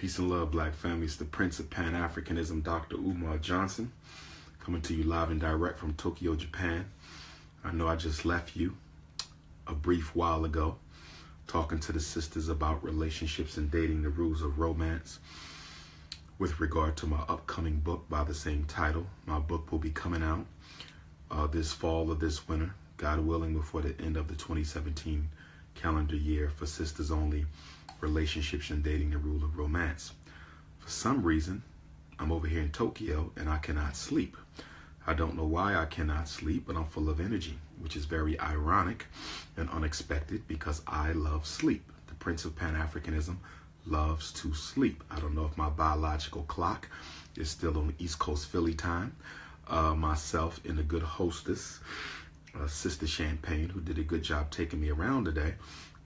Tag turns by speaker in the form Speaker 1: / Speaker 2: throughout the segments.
Speaker 1: Peace and love, black families. The Prince of Pan-Africanism, Dr. Umar Johnson, coming to you live and direct from Tokyo, Japan. I know I just left you a brief while ago talking to the sisters about relationships and dating, the rules of romance, with regard to my upcoming book by the same title. My book will be coming out this fall or this winter, God willing, before the end of the 2017 calendar year, for sisters only, relationships and dating, the rule of romance. For some reason, I'm over here in Tokyo and I cannot sleep. I don't know why I cannot sleep, but I'm full of energy, which is very ironic and unexpected because I love sleep. The Prince of Pan-Africanism loves to sleep. I don't know if my biological clock is still on East Coast Philly time. Myself and the good hostess, Sister Champagne, who did a good job taking me around today,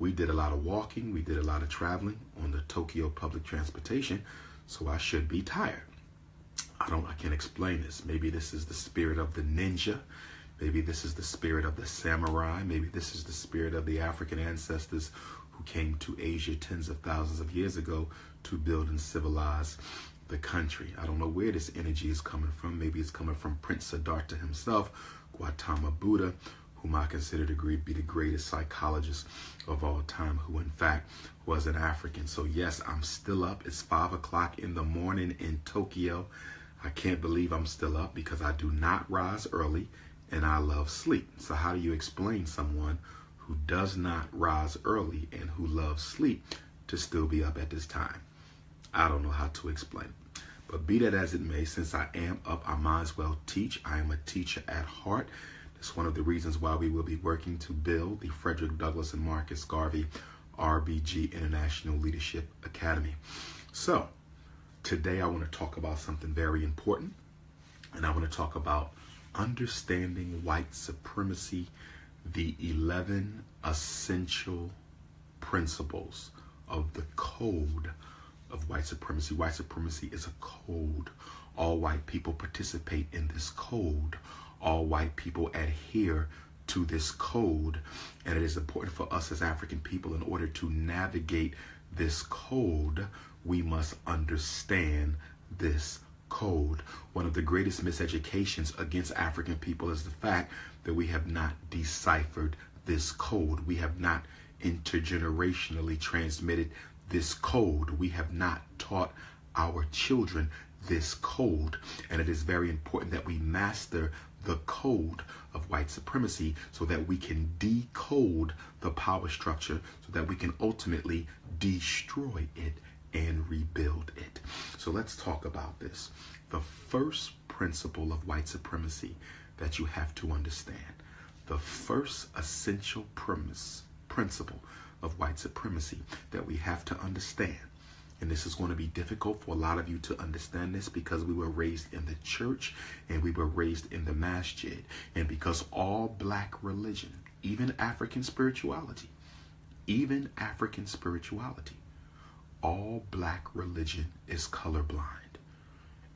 Speaker 1: we did a lot of walking, we did a lot of traveling on the Tokyo public transportation, so I should be tired. I can't explain this. Maybe this is the spirit of the ninja. Maybe this is the spirit of the samurai. Maybe this is the spirit of the African ancestors who came to Asia tens of thousands of years ago to build and civilize the country. I don't know where this energy is coming from. Maybe it's coming from Prince Siddhartha himself, Gautama Buddha, whom I consider to be the greatest psychologist of all time, who in fact was an African. So yes, I'm still up. It's 5 o'clock in the morning in Tokyo. I can't believe I'm still up because I do not rise early and I love sleep. So how do you explain someone who does not rise early and who loves sleep to still be up at this time? I don't know how to explain it. But be that as it may, since I am up, I might as well teach. I am a teacher at heart. It's one of the reasons why we will be working to build the Frederick Douglass and Marcus Garvey RBG International Leadership Academy. So today I want to talk about something very important, and I want to talk about understanding white supremacy, the 11 essential principles of the code of white supremacy. White supremacy is a code. All white people participate in this code. All white people adhere to this code, and it is important for us as African people, in order to navigate this code, we must understand this code. One of the greatest miseducations against African people is the fact that we have not deciphered this code. We have not intergenerationally transmitted this code. We have not taught our children this code, and it is very important that we master the code of white supremacy so that we can decode the power structure, so that we can ultimately destroy it and rebuild it. So let's talk about this. The first principle of white supremacy that you have to understand, the first essential principle of white supremacy that we have to understand, and this is going to be difficult for a lot of you to understand this because we were raised in the church and we were raised in the masjid, and because all black religion, even African spirituality, all black religion is colorblind.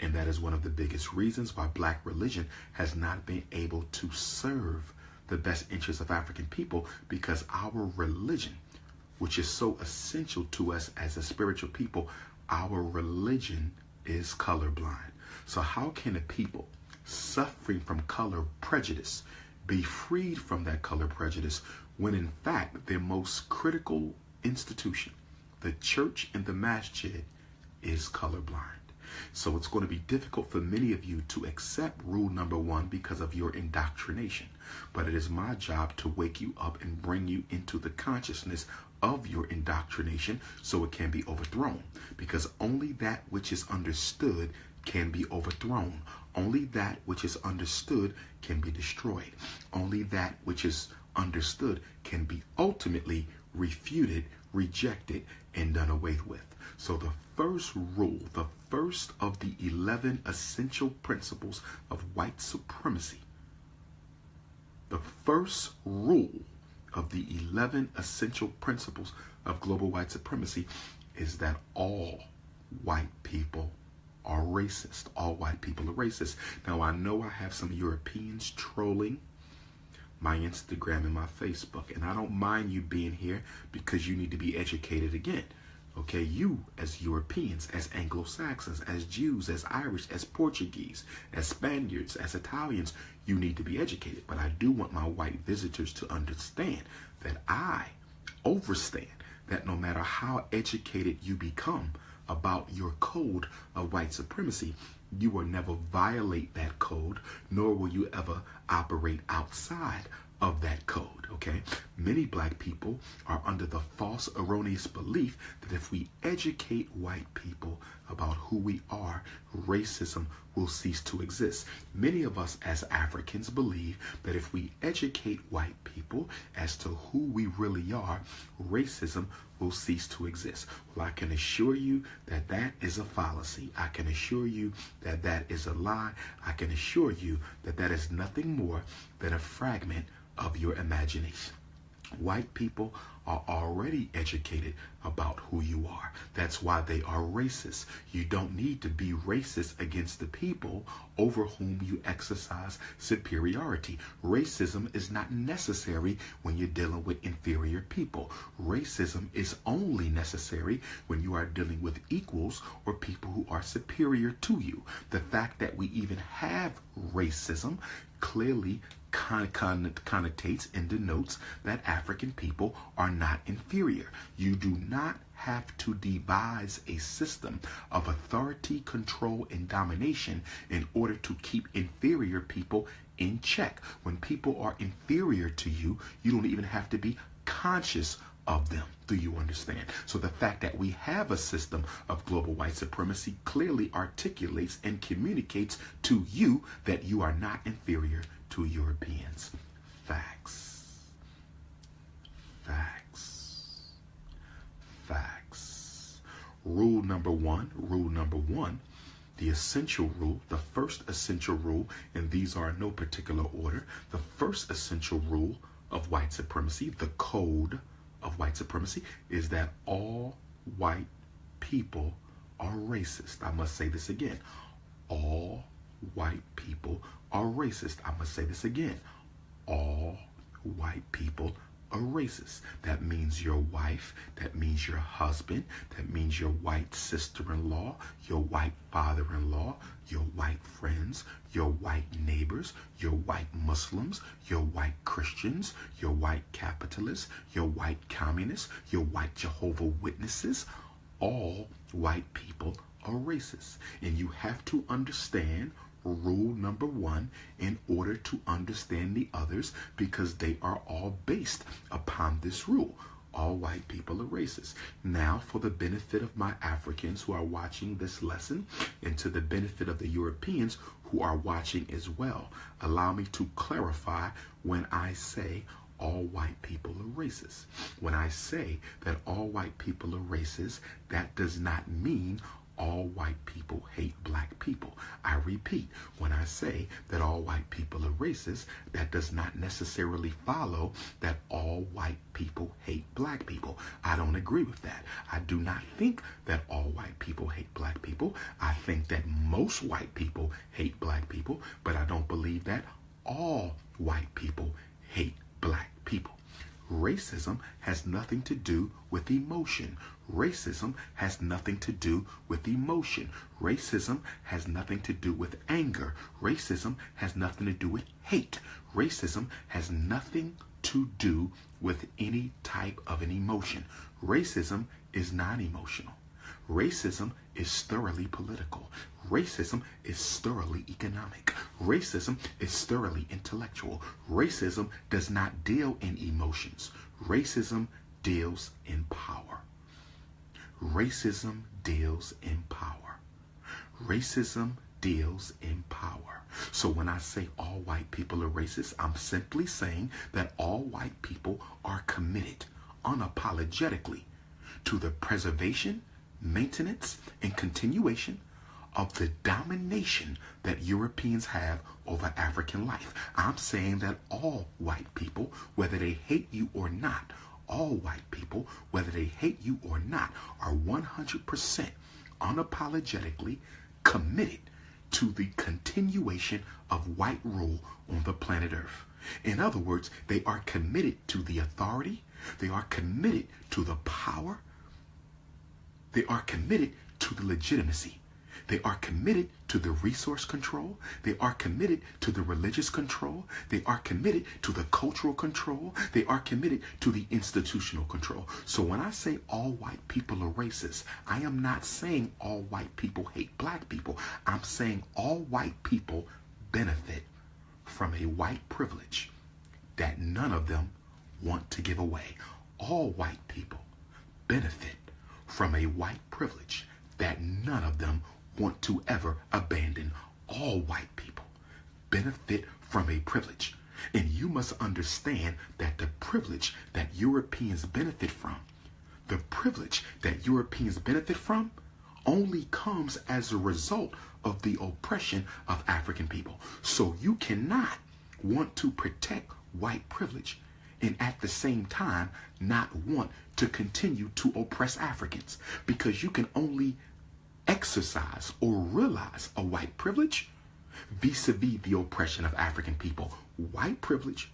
Speaker 1: And that is one of the biggest reasons why black religion has not been able to serve the best interests of African people, because our religion, which is so essential to us as a spiritual people, our religion is colorblind. So how can a people suffering from color prejudice be freed from that color prejudice when in fact their most critical institution, the church and the masjid, is colorblind? So it's going to be difficult for many of you to accept rule number 1 because of your indoctrination. But it is my job to wake you up and bring you into the consciousness of your indoctrination so it can be overthrown. Because only that which is understood can be overthrown. Only that which is understood can be destroyed. Only that which is understood can be ultimately refuted, rejected, and done away with. So the first rule, the first of the 11 essential principles of white supremacy, the first rule of the 11 essential principles of global white supremacy is that all white people are racist. All white people are racist. Now, I know I have some Europeans trolling my Instagram and my Facebook, and I don't mind you being here because you need to be educated again. Okay, you as Europeans, as Anglo-Saxons, as Jews, as Irish, as Portuguese, as Spaniards, as Italians, you need to be educated. But I do want my white visitors to understand that I overstand that no matter how educated you become about your code of white supremacy, you will never violate that code, nor will you ever operate outside of that code, okay? Many black people are under the false, erroneous belief that if we educate white people about who we are, racism will cease to exist. Many of us as Africans believe that if we educate white people as to who we really are, racism will cease to exist. Well, I can assure you that that is a fallacy. I can assure you that that is a lie. I can assure you that that is nothing more than a fragment of your imagination. White people are already educated about who you are. That's why they are racist. You don't need to be racist against the people over whom you exercise superiority. Racism is not necessary when you're dealing with inferior people. Racism is only necessary when you are dealing with equals or people who are superior to you. The fact that we even have racism clearly connotates and denotes that African people are not inferior. You do not have to devise a system of authority, control, and domination in order to keep inferior people in check. When people are inferior to you, you don't even have to be conscious of them. Do you understand? So the fact that we have a system of global white supremacy clearly articulates and communicates to you that you are not inferior to Europeans. Facts. Facts. Facts. Rule number one, the essential rule, the first essential rule, and these are in no particular order, the first essential rule of white supremacy, the code of white supremacy, is that all white people are racist. I must say this again. All white people are racist. I must say this again. All white people are racist. That means your wife, that means your husband, that means your white sister-in-law, your white father-in-law, your white friends, your white neighbors, your white Muslims, your white Christians, your white capitalists, your white communists, your white Jehovah's Witnesses. All white people are racist. And you have to understand rule number one in order to understand the others, because they are all based upon this rule. All white people are racist. Now, for the benefit of my Africans who are watching this lesson, and to the benefit of the Europeans who are watching as well, allow me to clarify when I say all white people are racist. When I say that all white people are racist, that does not mean all white people hate black people. I repeat, when I say that all white people are racist, that does not necessarily follow that all white people hate black people. I don't agree with that. I do not think that all white people hate black people. I think that most white people hate black people, but I don't believe that all white people hate black people. Racism has nothing to do with emotion. Racism has nothing to do with emotion. Racism has nothing to do with anger. Racism has nothing to do with hate. Racism has nothing to do with any type of an emotion. Racism is non-emotional. Racism is thoroughly political. Racism is thoroughly economic. Racism is thoroughly intellectual. Racism does not deal in emotions. Racism deals in power. Racism deals in power. Racism deals in power. So when I say all white people are racist, I'm simply saying that all white people are committed unapologetically to the preservation, maintenance, and continuation of the domination that Europeans have over African life. I'm saying that all white people, whether they hate you or not, all white people, whether they hate you or not, are 100% unapologetically committed to the continuation of white rule on the planet Earth. In other words, they are committed to the authority, they are committed to the power, They are committed to the legitimacy. They are committed to the resource control. They are committed to the religious control. They are committed to the cultural control. They are committed to the institutional control. So when I say all white people are racist, I am not saying all white people hate black people. I'm saying all white people benefit from a white privilege that none of them want to give away. All white people benefit from a white privilege that none of them want to ever abandon. All white people benefit from a privilege. And you must understand that the privilege that Europeans benefit from, only comes as a result of the oppression of African people. So you cannot want to protect white privilege and at the same time not want to continue to oppress Africans, because you can only exercise or realize a white privilege vis-a-vis the oppression of African people. White privilege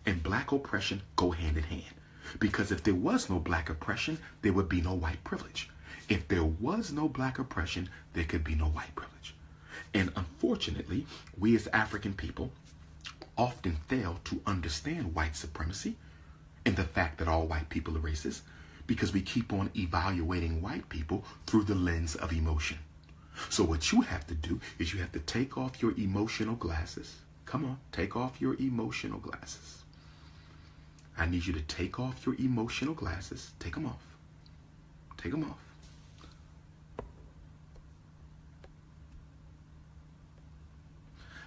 Speaker 1: and black oppression go hand in hand, because if there was no black oppression, there would be no white privilege. If there was no black oppression, there could be no white privilege. And unfortunately, we as African people often fail to understand white supremacy and the fact that all white people are racist, because we keep on evaluating white people through the lens of emotion. So what you have to do is you have to take off your emotional glasses. Come on, take off your emotional glasses. I need you to take off your emotional glasses. Take them off. Take them off.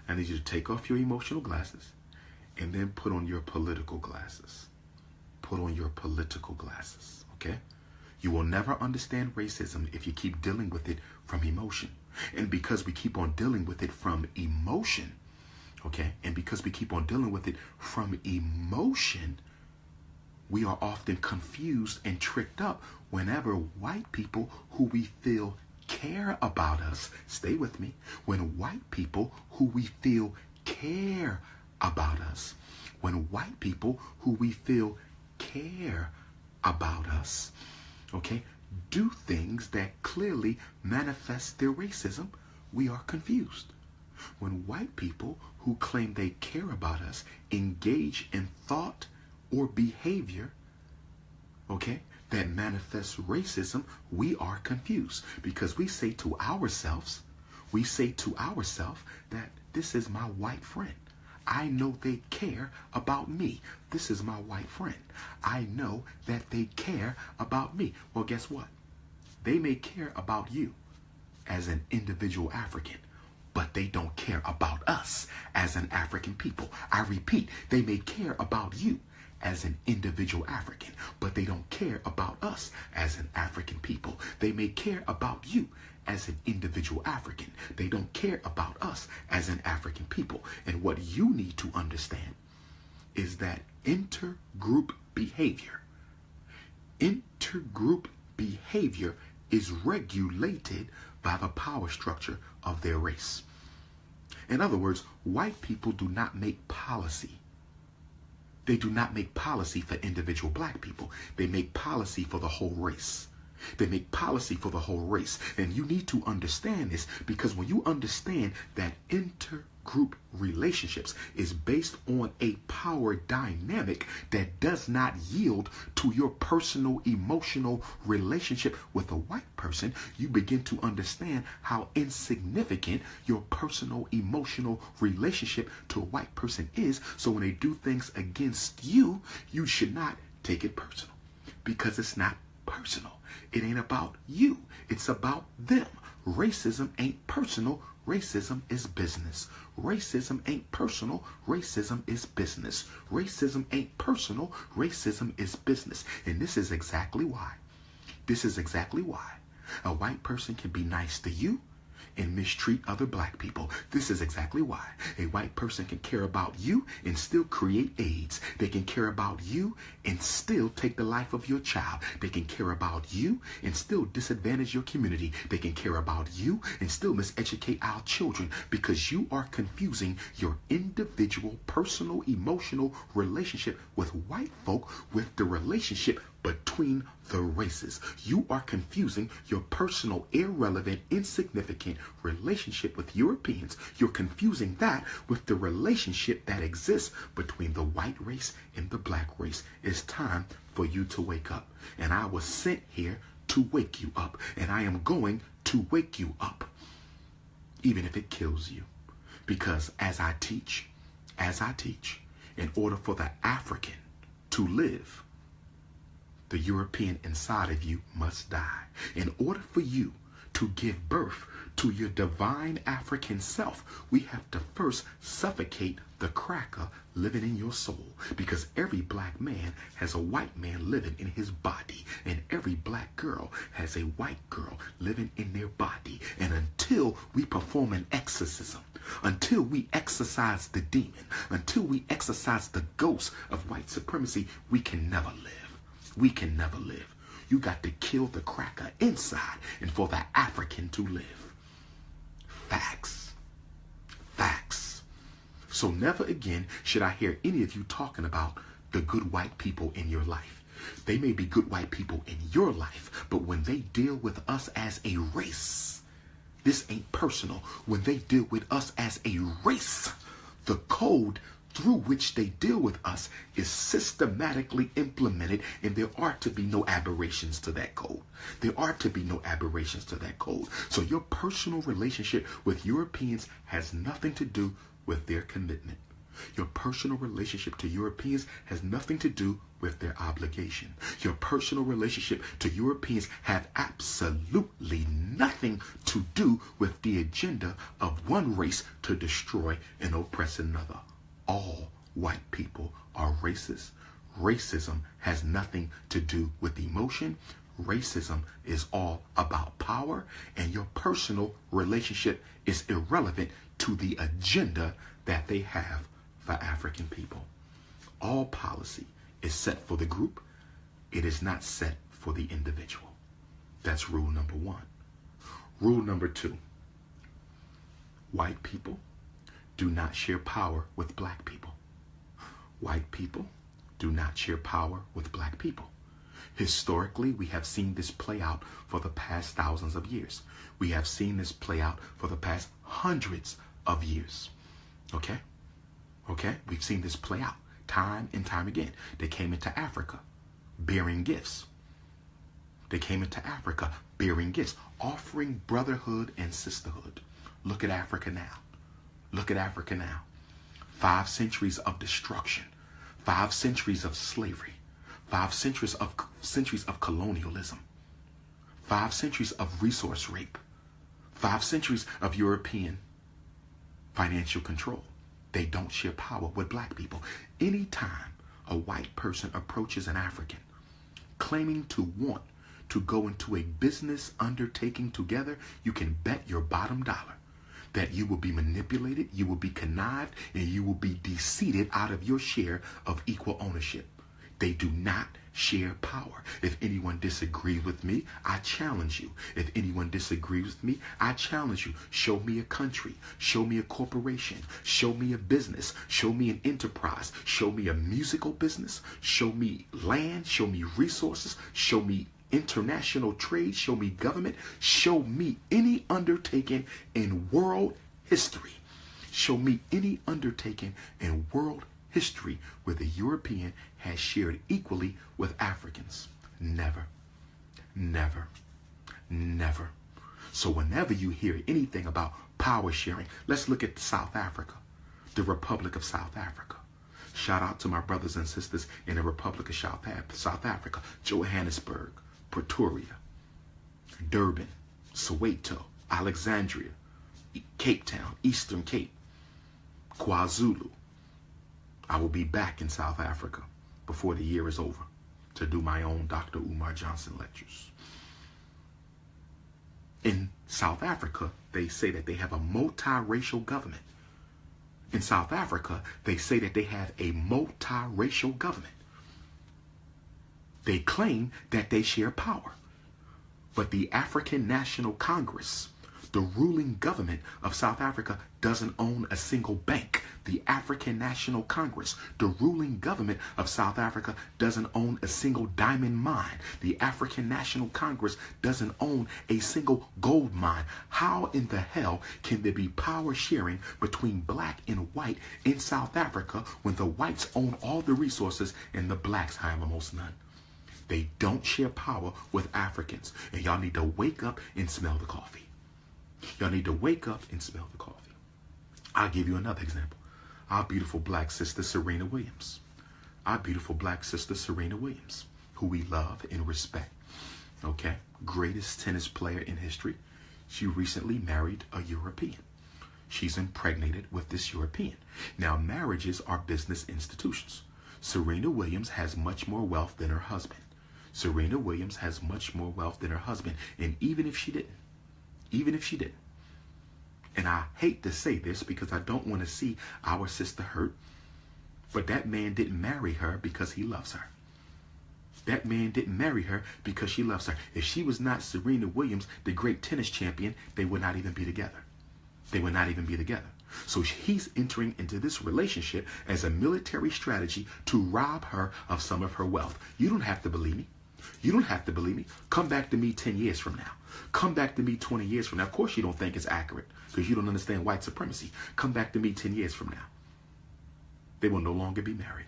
Speaker 1: I need you to take off your emotional glasses and then put on your political glasses. Put on your political glasses, okay? You will never understand racism if you keep dealing with it from emotion. And because we keep on dealing with it from emotion, okay? And because we keep on dealing with it from emotion, we are often confused and tricked up whenever white people who we feel care about us, stay with me, when white people who we feel care about us, when white people who we feel care about us, okay, do things that clearly manifest their racism, we are confused. When white people who claim they care about us engage in thought or behavior, okay, that manifests racism, we are confused, because we say to ourselves that this is my white friend. I know they care about me. This is my white friend. I know that they care about me. Well, guess what? They may care about you as an individual African, but they don't care about us as an African people. I repeat, they may care about you as an individual African, but they don't care about us as an African people. They may care about you as an individual African. They don't care about us as an African people. And what you need to understand is that intergroup behavior is regulated by the power structure of their race. In other words, white people do not make policy. They do not make policy for individual black people. They make policy for the whole race. They make policy for the whole race. And you need to understand this, because when you understand that intergroup relationships is based on a power dynamic that does not yield to your personal emotional relationship with a white person, you begin to understand how insignificant your personal emotional relationship to a white person is. So when they do things against you, you should not take it personal, because it's not personal. It ain't about you. It's about them. Racism ain't personal. Racism is business. Racism ain't personal. Racism is business. Racism ain't personal. Racism is business. And this is exactly why. A white person can be nice to you and mistreat other black people. This is exactly why a white person can care about you and still create AIDS. They can care about you and still take the life of your child. They can care about you and still disadvantage your community. They can care about you and still miseducate our children, because you are confusing your individual personal emotional relationship with white folk with the relationship between the races. You are confusing your personal, irrelevant, insignificant relationship with Europeans. You're confusing that with the relationship that exists between the white race and the black race. It's time for you to wake up. And I was sent here to wake you up. And I am going to wake you up, even if it kills you. Because as I teach, in order for the African to live, the European inside of you must die. In order for you to give birth to your divine African self, we have to first suffocate the cracker living in your soul. Because every black man has a white man living in his body, and every black girl has a white girl living in their body. And until we perform an exorcism, until we exorcise the demon, until we exorcise the ghost of white supremacy, we can never live. We can never live. You got to kill the cracker inside and for the African to live. Facts. Facts. So never again should I hear any of you talking about the good white people in your life. They may be good white people in your life, but when they deal with us as a race, this ain't personal. When they deal with us as a race, the code through which they deal with us is systematically implemented, and there are to be no aberrations to that code. There are to be no aberrations to that code. So your personal relationship with Europeans has nothing to do with their commitment. Your personal relationship to Europeans has nothing to do with their obligation. Your personal relationship to Europeans have absolutely nothing to do with the agenda of one race to destroy and oppress another. All white people are racist. Racism has nothing to do with emotion. Racism is all about power, and your personal relationship is irrelevant to the agenda that they have for African people. All policy is set for the group. It is not set for the individual. That's rule number one. Rule number two, white people do not share power with black people. White people do not share power with black people. Historically, we have seen this play out for the past thousands of years. We have seen this play out for the past hundreds of years. Okay? We've seen this play out time and time again. They came into Africa bearing gifts. They came into Africa bearing gifts, offering brotherhood and sisterhood. Look at Africa now. Look at Africa now. 5 centuries of destruction, 5 centuries of slavery, 5 centuries of colonialism, 5 centuries of resource rape, 5 centuries of European financial control. They don't share power with black people. Anytime a white person approaches an African claiming to want to go into a business undertaking together, you can bet your bottom dollar that you will be manipulated, you will be connived, and you will be deceived out of your share of equal ownership. They do not share power. If anyone disagrees with me, I challenge you. If anyone disagrees with me, I challenge you. Show me a country. Show me a corporation. Show me a business. Show me an enterprise. Show me a musical business. Show me land. Show me resources. Show me international trade. Show me government. Show me any undertaking in world history. Show me any undertaking in world history where the European has shared equally with Africans. Never, never, never. So whenever you hear anything about power sharing, let's look at South Africa, the Republic of South Africa. Shout out to my brothers and sisters in the Republic of South Africa, Johannesburg, Pretoria, Durban, Soweto, Alexandria, Cape Town, Eastern Cape, KwaZulu. I will be back in South Africa before the year is over to do my own Dr. Umar Johnson lectures. In South Africa, they say that they have a multiracial government. In South Africa, they say that they have a multiracial government. They claim that they share power. But the African National Congress, the ruling government of South Africa, doesn't own a single bank. The African National Congress, the ruling government of South Africa, doesn't own a single diamond mine. The African National Congress doesn't own a single gold mine. How in the hell can there be power sharing between black and white in South Africa when the whites own all the resources and the blacks have almost none? They don't share power with Africans. And y'all need to wake up and smell the coffee. Y'all need to wake up and smell the coffee. I'll give you another example. Our beautiful black sister, Serena Williams. Our beautiful black sister, Serena Williams, who we love and respect. Okay? Greatest tennis player in history. She recently married a European. She's impregnated with this European. Now, marriages are business institutions. Serena Williams has much more wealth than her husband. Serena Williams has much more wealth than her husband. And even if she didn't, and I hate to say this because I don't want to see our sister hurt, but that man didn't marry her because he loves her. That man didn't marry her because she loves her. If she was not Serena Williams, the great tennis champion, they would not even be together. They would not even be together. So he's entering into this relationship as a military strategy to rob her of some of her wealth. You don't have to believe me. You don't have to believe me. Come back to me 10 years from now. Come back to me 20 years from now. Of course you don't think it's accurate because you don't understand white supremacy. Come back to me 10 years from now. They will no longer be married.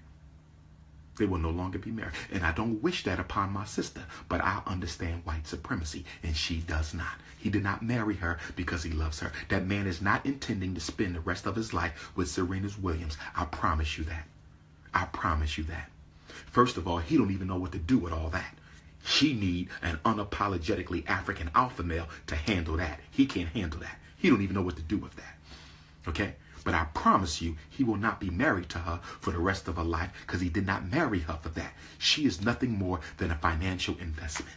Speaker 1: They will no longer be married. And I don't wish that upon my sister, but I understand white supremacy, and she does not. He did not marry her because he loves her. That man is not intending to spend the rest of his life with Serena Williams. I promise you that. I promise you that. First of all, he don't even know what to do with all that. She need an unapologetically African alpha male to handle that. He can't handle that. He don't even know what to do with that. Okay? But I promise you, he will not be married to her for the rest of her life because he did not marry her for that. She is nothing more than a financial investment.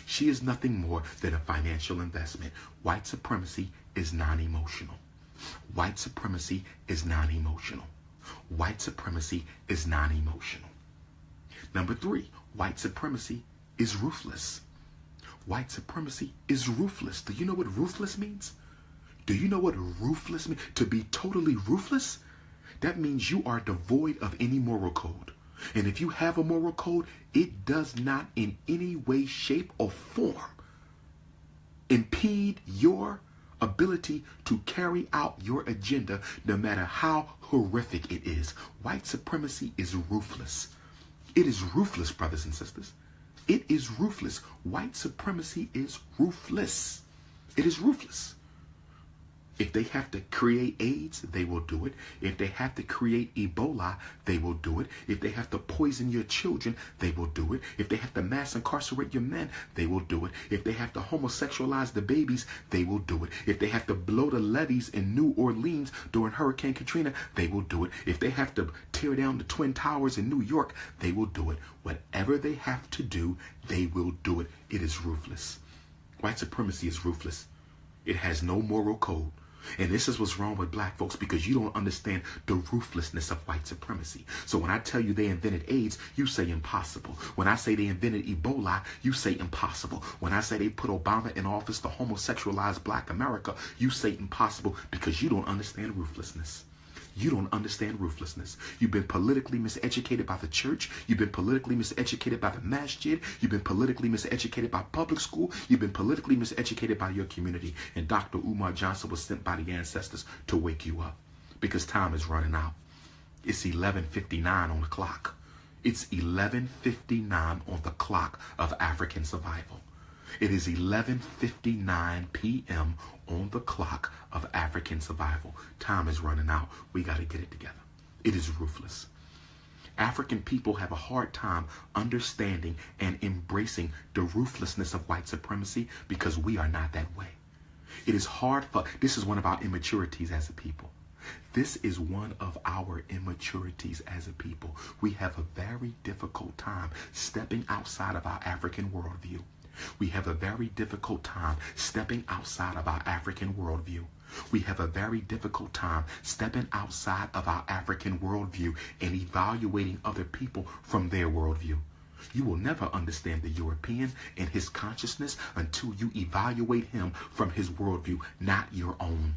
Speaker 1: She is nothing more than a financial investment. White supremacy is non-emotional. White supremacy is non-emotional. White supremacy is non-emotional. Number 3, white supremacy is ruthless. White supremacy is ruthless. Do you know what ruthless means? Do you know what ruthless means? To be totally ruthless? That means you are devoid of any moral code. And if you have a moral code, it does not in any way, shape, or form impede your ability to carry out your agenda, no matter how horrific it is. White supremacy is ruthless. It is ruthless, brothers and sisters. It is ruthless. White supremacy is ruthless. It is ruthless. If they have to create AIDS, they will do it. If they have to create Ebola, they will do it. If they have to poison your children, they will do it. If they have to mass incarcerate your men, they will do it. If they have to homosexualize the babies, they will do it. If they have to blow the levees in New Orleans during Hurricane Katrina, they will do it. If they have to tear down the Twin Towers in New York, they will do it. Whatever they have to do, they will do it. It is ruthless. White supremacy is ruthless. It has no moral code. And this is what's wrong with black folks, because you don't understand the ruthlessness of white supremacy. So when I tell you they invented AIDS, you say impossible. When I say they invented Ebola, you say impossible. When I say they put Obama in office to homosexualize black America, you say impossible, because you don't understand ruthlessness. You don't understand ruthlessness. You've been politically miseducated by the church. You've been politically miseducated by the masjid. You've been politically miseducated by public school. You've been politically miseducated by your community. And Dr. Umar Johnson was sent by the ancestors to wake you up, because time is running out. It's 11:59 on the clock. It's 11:59 on the clock of African survival. It is 11:59 p.m. on the clock of African survival. Time is running out. We got to get it together. It is ruthless. African people have a hard time understanding and embracing the ruthlessness of white supremacy, because we are not that way. It is hard for, this is one of our immaturities as a people. This is one of our immaturities as a people. We have a very difficult time stepping outside of our African worldview. We have a very difficult time stepping outside of our African worldview. We have a very difficult time stepping outside of our African worldview and evaluating other people from their worldview. You will never understand the European and his consciousness until you evaluate him from his worldview, not your own.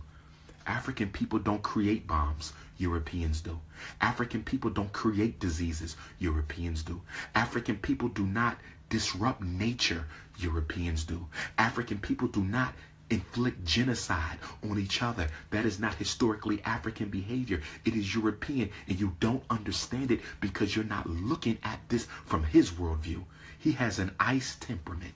Speaker 1: African people don't create bombs. Europeans do. African people don't create diseases. Europeans do. African people do not disrupt nature. Europeans do. African people do not inflict genocide on each other. That is not historically African behavior. It is European, and you don't understand it because you're not looking at this from his worldview. He has an ice temperament.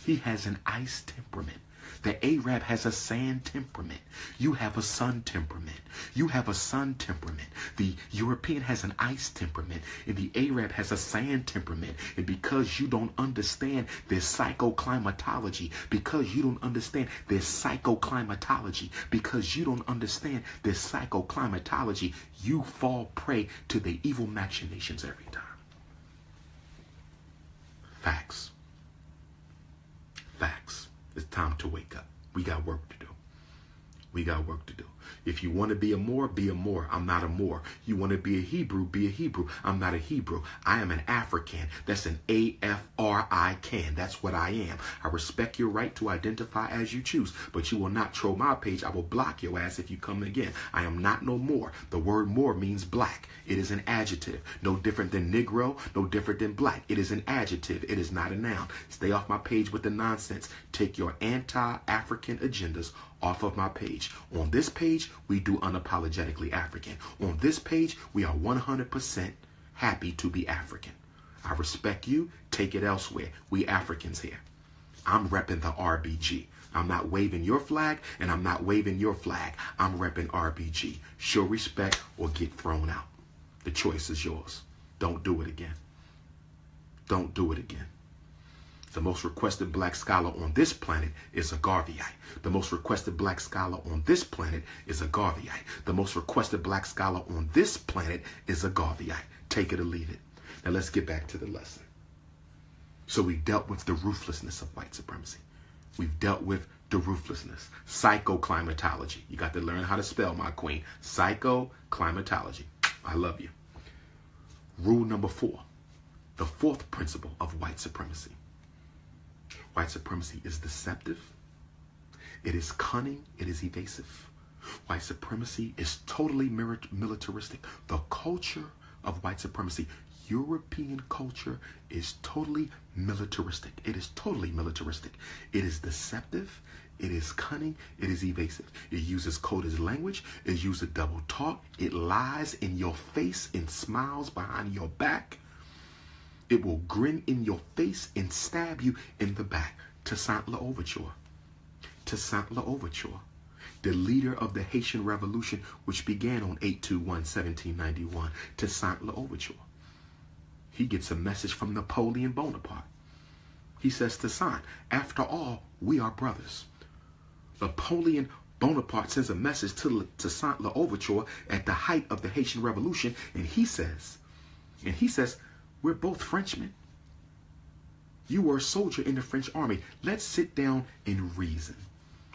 Speaker 1: He has an ice temperament. The Arab has a sand temperament. You have a sun temperament. You have a sun temperament. The European has an ice temperament, and the Arab has a sand temperament. And because you don't understand their psychoclimatology, because you don't understand their psychoclimatology, because you don't understand their psychoclimatology, you fall prey to the evil machinations every time. Facts. Facts. It's time to wake up. We got work to do. We got work to do. If you want to be a Moor, be a Moor. I'm not a Moor. You want to be a Hebrew, be a Hebrew. I'm not a Hebrew. I am an African. That's an A-F-R-I-can. That's what I am. I respect your right to identify as you choose, but you will not troll my page. I will block your ass if you come again. I am not no Moor. The word Moor means black. It is an adjective. No different than Negro, no different than black. It is an adjective. It is not a noun. Stay off my page with the nonsense. Take your anti-African agendas off of my page. On this page, we do unapologetically African. On this page, we are 100% happy to be African. I respect you. Take it elsewhere. We Africans here. I'm repping the RBG. I'm not waving your flag, and I'm not waving your flag. I'm repping RBG. Show respect or get thrown out. The choice is yours. Don't do it again. Don't do it again. The most requested black scholar on this planet is a Garveyite. The most requested black scholar on this planet is a Garveyite. The most requested black scholar on this planet is a Garveyite. Take it or leave it. Now let's get back to the lesson. So we've dealt with the ruthlessness of white supremacy. We've dealt with the ruthlessness. Psychoclimatology. You got to learn how to spell, my queen. Psychoclimatology. I love you. Rule number 4. The fourth principle of white supremacy. White supremacy is deceptive. It is cunning. It is evasive. White supremacy is totally militaristic. The culture of white supremacy, European culture, is totally militaristic. It is totally militaristic. It is deceptive. It is cunning. It is evasive. It uses coded language. It uses double talk. It lies in your face and smiles behind your back. It will grin in your face and stab you in the back. Toussaint L'Ouverture. Toussaint L'Ouverture, the leader of the Haitian Revolution, which began on 8/21/1791. Toussaint L'Ouverture. He gets a message from Napoleon Bonaparte. He says, Toussaint, after all, we are brothers. Napoleon Bonaparte sends a message to Toussaint L'Ouverture at the height of the Haitian Revolution, and he says, we're both Frenchmen. You were a soldier in the French army. Let's sit down and reason.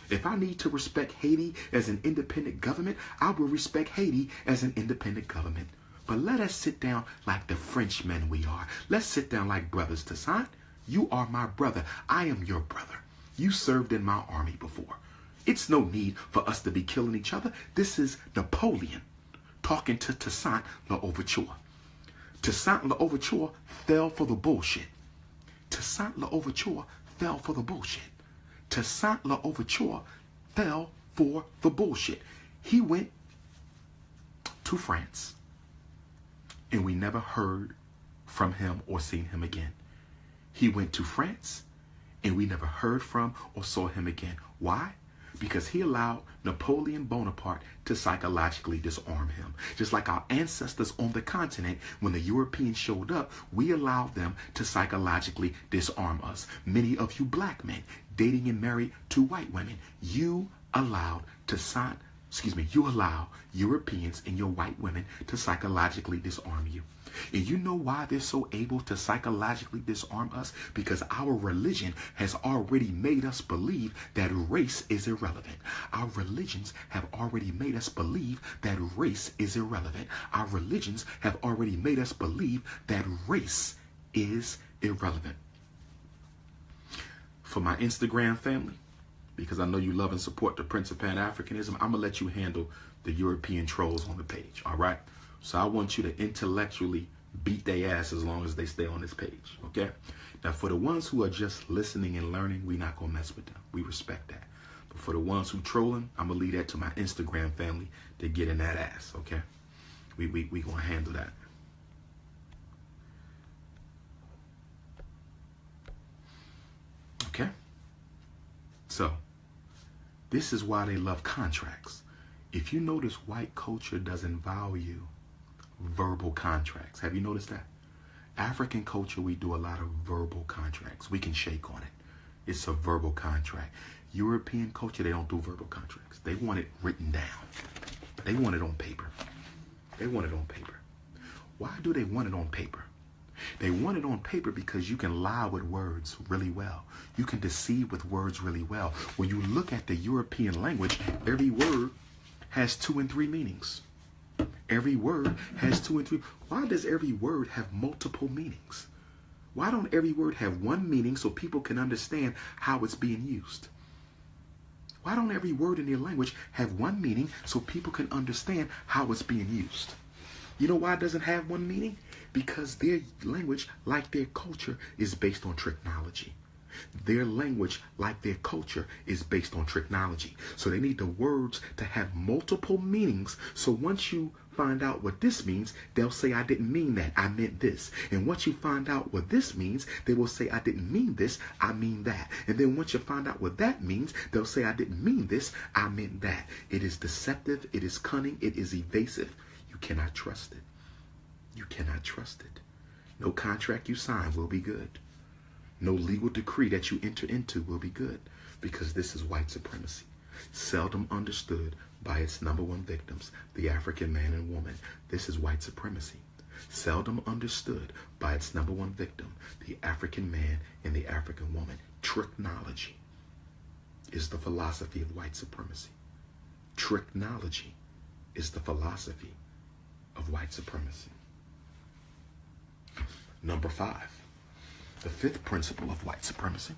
Speaker 1: If I need to respect Haiti as an independent government, I will respect Haiti as an independent government. But let us sit down like the Frenchmen we are. Let's sit down like brothers. Toussaint, you are my brother. I am your brother. You served in my army before. It's no need for us to be killing each other. This is Napoleon talking to Toussaint L'Ouverture. Toussaint L'Ouverture fell for the bullshit. Toussaint L'Ouverture fell for the bullshit. Toussaint L'Ouverture fell for the bullshit. He went to France, and we never heard from him or seen him again. He went to France, and we never heard from or saw him again. Why? Because he allowed Napoleon Bonaparte to psychologically disarm him. Just like our ancestors on the continent, when the Europeans showed up, we allowed them to psychologically disarm us. Many of you black men dating and married to white women, you allowed Europeans and your white women to psychologically disarm you. And you know why they're so able to psychologically disarm us? Because our religion has already made us believe that race is irrelevant. Our religions have already made us believe that race is irrelevant. Our religions have already made us believe that race is irrelevant. For my Instagram family, because I know you love and support the Prince of Pan-Africanism, I'm going to let you handle the European trolls on the page, all right? So I want you to intellectually beat their ass as long as they stay on this page, okay? Now, for the ones who are just listening and learning, we're not going to mess with them. We respect that. But for the ones who trolling, I'm going to leave that to my Instagram family to get in that ass, okay? We going to handle that. Okay? So, this is why they love contracts. If you notice, white culture doesn't value verbal contracts. Have you noticed that? African culture, we do a lot of verbal contracts. We can shake on it. It's a verbal contract. European culture, they don't do verbal contracts. They want it written down. They want it on paper. They want it on paper. Why do they want it on paper? They want it on paper because you can lie with words really well. You can deceive with words really well. When you look at the European language, every word has 2 and 3 meanings. Every word has 2 and 3. Why does every word have multiple meanings? Why don't every word have one meaning so people can understand how it's being used? Why don't every word in their language have one meaning so people can understand how it's being used? You know why it doesn't have one meaning? Because their language, like their culture, is based on technology. Their language, like their culture, is based on technology. So they need the words to have multiple meanings. So once you find out what this means, they'll say, I didn't mean that, I meant this. And once you find out what this means, they will say, I didn't mean this, I mean that. And then once you find out what that means, they'll say, I didn't mean this, I meant that. It is deceptive, it is cunning, it is evasive. You cannot trust it. You cannot trust it. No contract you sign will be good. No legal decree that you enter into will be good, because this is white supremacy, seldom understood by its number one victims, the African man and woman. This is white supremacy, seldom understood by its number one victim, the African man and the African woman. Technology is the philosophy of white supremacy. Technology is the philosophy of white supremacy. Number 5. The 5th principle of white supremacy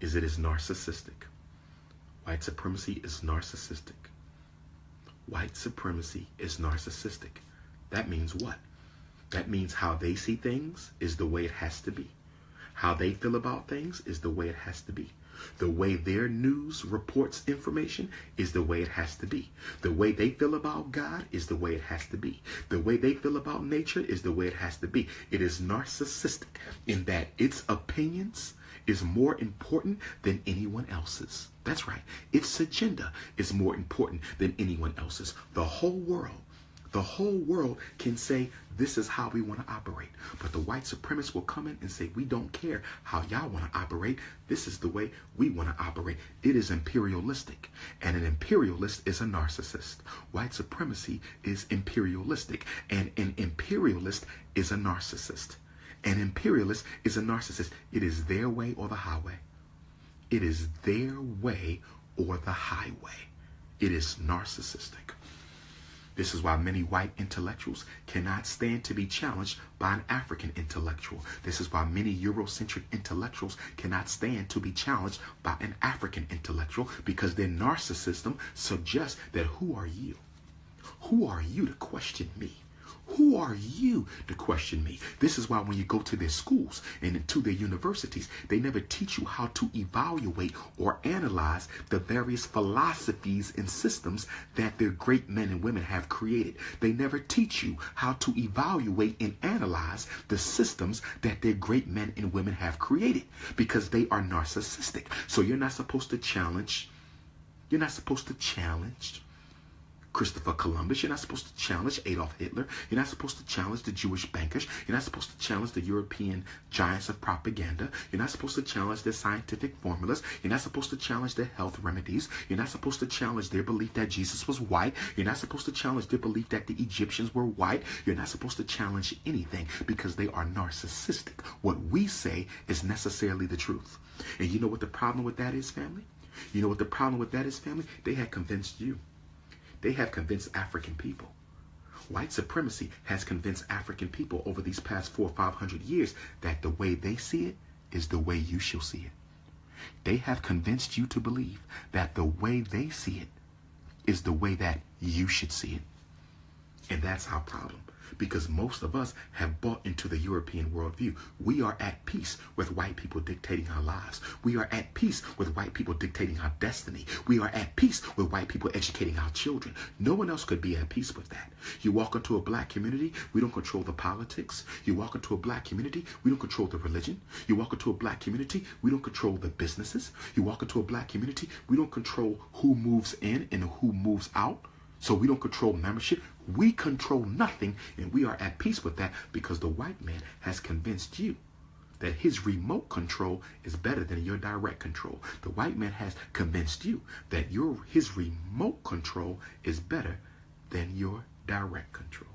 Speaker 1: is it is narcissistic. White supremacy is narcissistic. White supremacy is narcissistic. That means what? That means how they see things is the way it has to be. How they feel about things is the way it has to be. The way their news reports information is the way it has to be. The way they feel about God is the way it has to be. The way they feel about nature is the way it has to be. It is narcissistic in that its opinions is more important than anyone else's. That's right. Its agenda is more important than anyone else's. The whole world can say, this is how we want to operate. But the white supremacists will come in and say, we don't care how y'all want to operate. This is the way we want to operate. It is imperialistic. And an imperialist is a narcissist. White supremacy is imperialistic. And an imperialist is a narcissist. An imperialist is a narcissist. It is their way or the highway. It is their way or the highway. It is narcissistic. This is why many white intellectuals cannot stand to be challenged by an African intellectual. This is why many Eurocentric intellectuals cannot stand to be challenged by an African intellectual, because their narcissism suggests that who are you? Who are you to question me? Who are you to question me? This is why when you go to their schools and to their universities, they never teach you how to evaluate or analyze the various philosophies and systems that their great men and women have created. They never teach you how to evaluate and analyze the systems that their great men and women have created, because they are narcissistic. So you're not supposed to challenge Christopher Columbus. You're not supposed to challenge Adolf Hitler. You're not supposed to challenge the Jewish bankers. You're not supposed to challenge the European giants of propaganda. You're not supposed to challenge their scientific formulas. You're not supposed to challenge their health remedies. You're not supposed to challenge their belief that Jesus was white. You're not supposed to challenge their belief that the Egyptians were white. You're not supposed to challenge anything, because they are narcissistic. What we say is necessarily the truth. And you know what the problem with that is, family? You know what the problem with that is, family? They had convinced you. They have convinced African people. White supremacy has convinced African people over these past 400 or 500 years that the way they see it is the way you shall see it. They have convinced you to believe that the way they see it is the way that you should see it. And that's our problem, because most of us have bought into the European worldview. We are at peace with white people dictating our lives. We are at peace with white people dictating our destiny. We are at peace with white people educating our children. No one else could be at peace with that. You walk into a black community, we don't control the politics. You walk into a black community, we don't control the religion. You walk into a black community, we don't control the businesses. You walk into a black community, we don't control who moves in and who moves out. So we don't control membership. We control nothing, and we are at peace with that because the white man has convinced you that his remote control is better than your direct control. The white man has convinced you that his remote control is better than your direct control.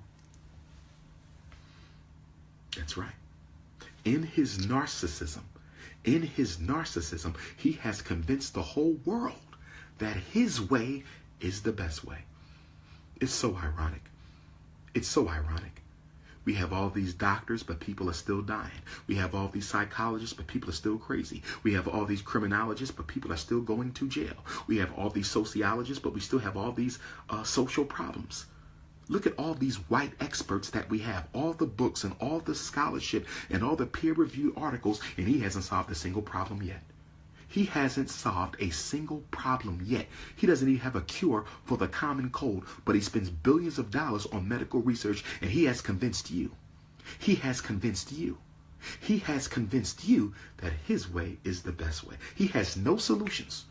Speaker 1: That's right. In his narcissism, he has convinced the whole world that his way is the best way. It's so ironic. It's so ironic. We have all these doctors, but people are still dying. We have all these psychologists, but people are still crazy. We have all these criminologists, but people are still going to jail. We have all these sociologists, but we still have all these social problems. Look at all these white experts that we have, all the books and all the scholarship and all the peer-reviewed articles, and he hasn't solved a single problem yet. He hasn't solved a single problem yet. He doesn't even have a cure for the common cold, but he spends billions of dollars on medical research, and he has convinced you. He has convinced you. He has convinced you that his way is the best way. He has no solutions.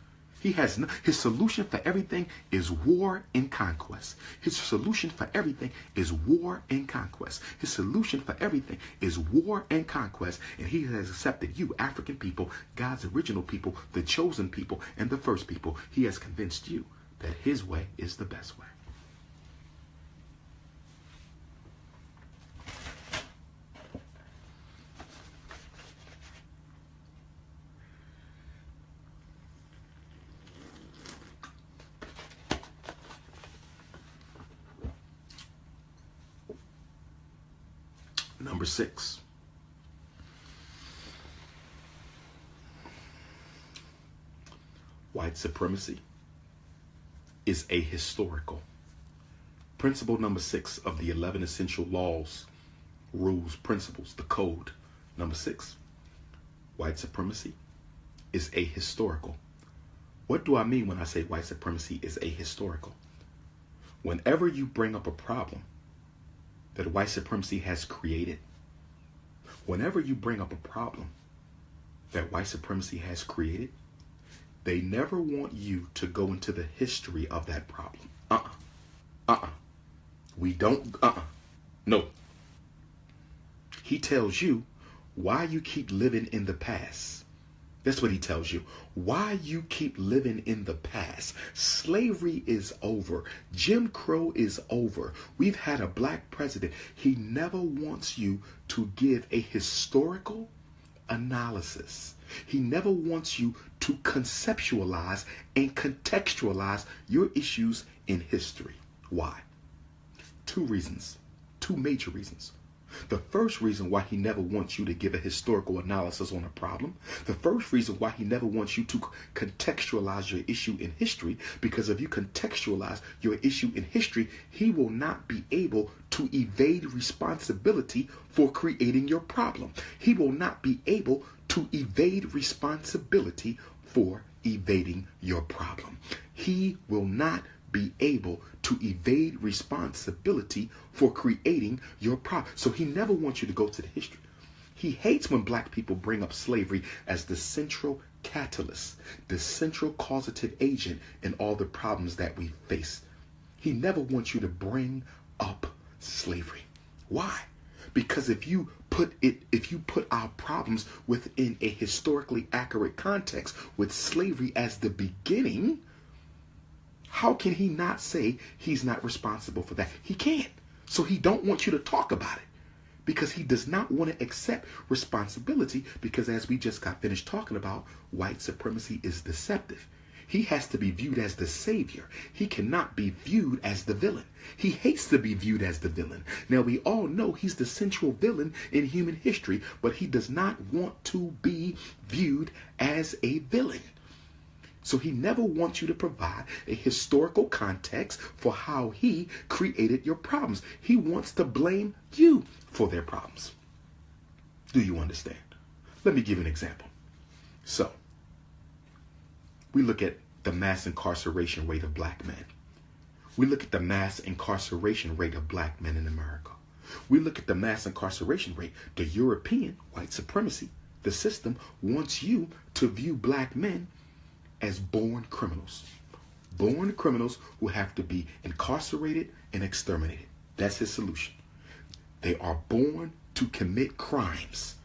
Speaker 1: His solution for everything is war and conquest. His solution for everything is war and conquest. His solution for everything is war and conquest. And he has accepted you, African people, God's original people, the chosen people, and the first people. He has convinced you that his way is the best way. Number 6. White supremacy is ahistorical. Principle number 6 of the 11 essential laws, rules, principles, the code. Number 6. White supremacy is ahistorical. What do I mean when I say white supremacy is ahistorical? Whenever you bring up a problem that white supremacy has created, whenever you bring up a problem that white supremacy has created, they never want you to go into the history of that problem. We don't, no. He tells you why you keep living in the past. That's what he tells you. Why you keep living in the past. Slavery is over. Jim Crow is over. We've had a black president. He never wants you to give a historical analysis. He never wants you to conceptualize and contextualize your issues in history. Why? 2 reasons. 2 major reasons. The first reason why he never wants you to give a historical analysis on a problem, the first reason why he never wants you to contextualize your issue in history, because if you contextualize your issue in history, he will not be able to evade responsibility for creating your problem. He will not be able to evade responsibility for evading your problem. He will not be able to evade responsibility for creating your problem. So he never wants you to go to the history. He hates when black people bring up slavery as the central catalyst, the central causative agent in all the problems that we face. He never wants you to bring up slavery. Why? Because if you put our problems within a historically accurate context with slavery as the beginning, how can he not say he's not responsible for that? He can't. So he don't want you to talk about it because he does not want to accept responsibility, because as we just got finished talking about, white supremacy is deceptive. He has to be viewed as the savior. He cannot be viewed as the villain. He hates to be viewed as the villain. Now, we all know he's the central villain in human history, but he does not want to be viewed as a villain. So he never wants you to provide a historical context for how he created your problems. He wants to blame you for their problems. Do you understand? Let me give you an example. So, we look at the mass incarceration rate of black men. We look at the mass incarceration rate of black men in America. We look at the mass incarceration rate. The European white supremacy, the system, wants you to view black men as born criminals. Born criminals who have to be incarcerated and exterminated. That's his solution. They are born to commit crimes.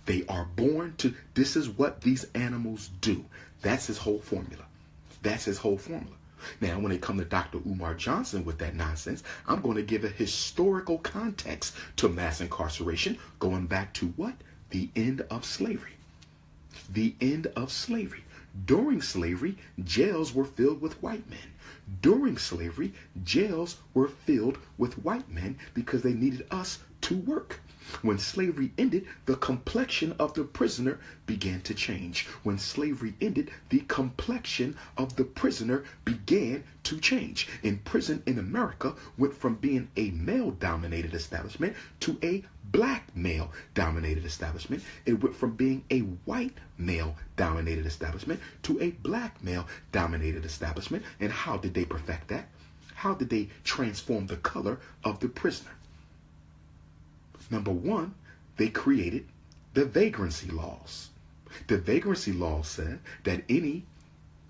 Speaker 1: They are born to, this is what these animals do. That's his whole formula. That's his whole formula. Now, when it comes to Dr. Umar Johnson with that nonsense, I'm going to give a historical context to mass incarceration, going back to what? The end of slavery. The end of slavery. During slavery, jails were filled with white men. During slavery, jails were filled with white men because they needed us to work. When slavery ended, the complexion of the prisoner began to change. When slavery ended, the complexion of the prisoner began to change. And prison in America went from being a male-dominated establishment to a black male-dominated establishment. It went from being a white male-dominated establishment to a black male-dominated establishment. And how did they perfect that? How did they transform the color of the prisoner? Number one, they created the vagrancy laws. The vagrancy laws said that any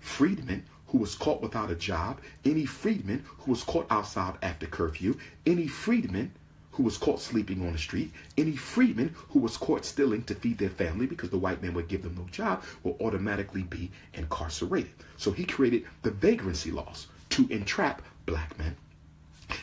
Speaker 1: freedman who was caught without a job, any freedman who was caught outside after curfew, any freedman who was caught sleeping on the street, any freedman who was caught stealing to feed their family because the white man would give them no job, will automatically be incarcerated. So he created the vagrancy laws to entrap black men.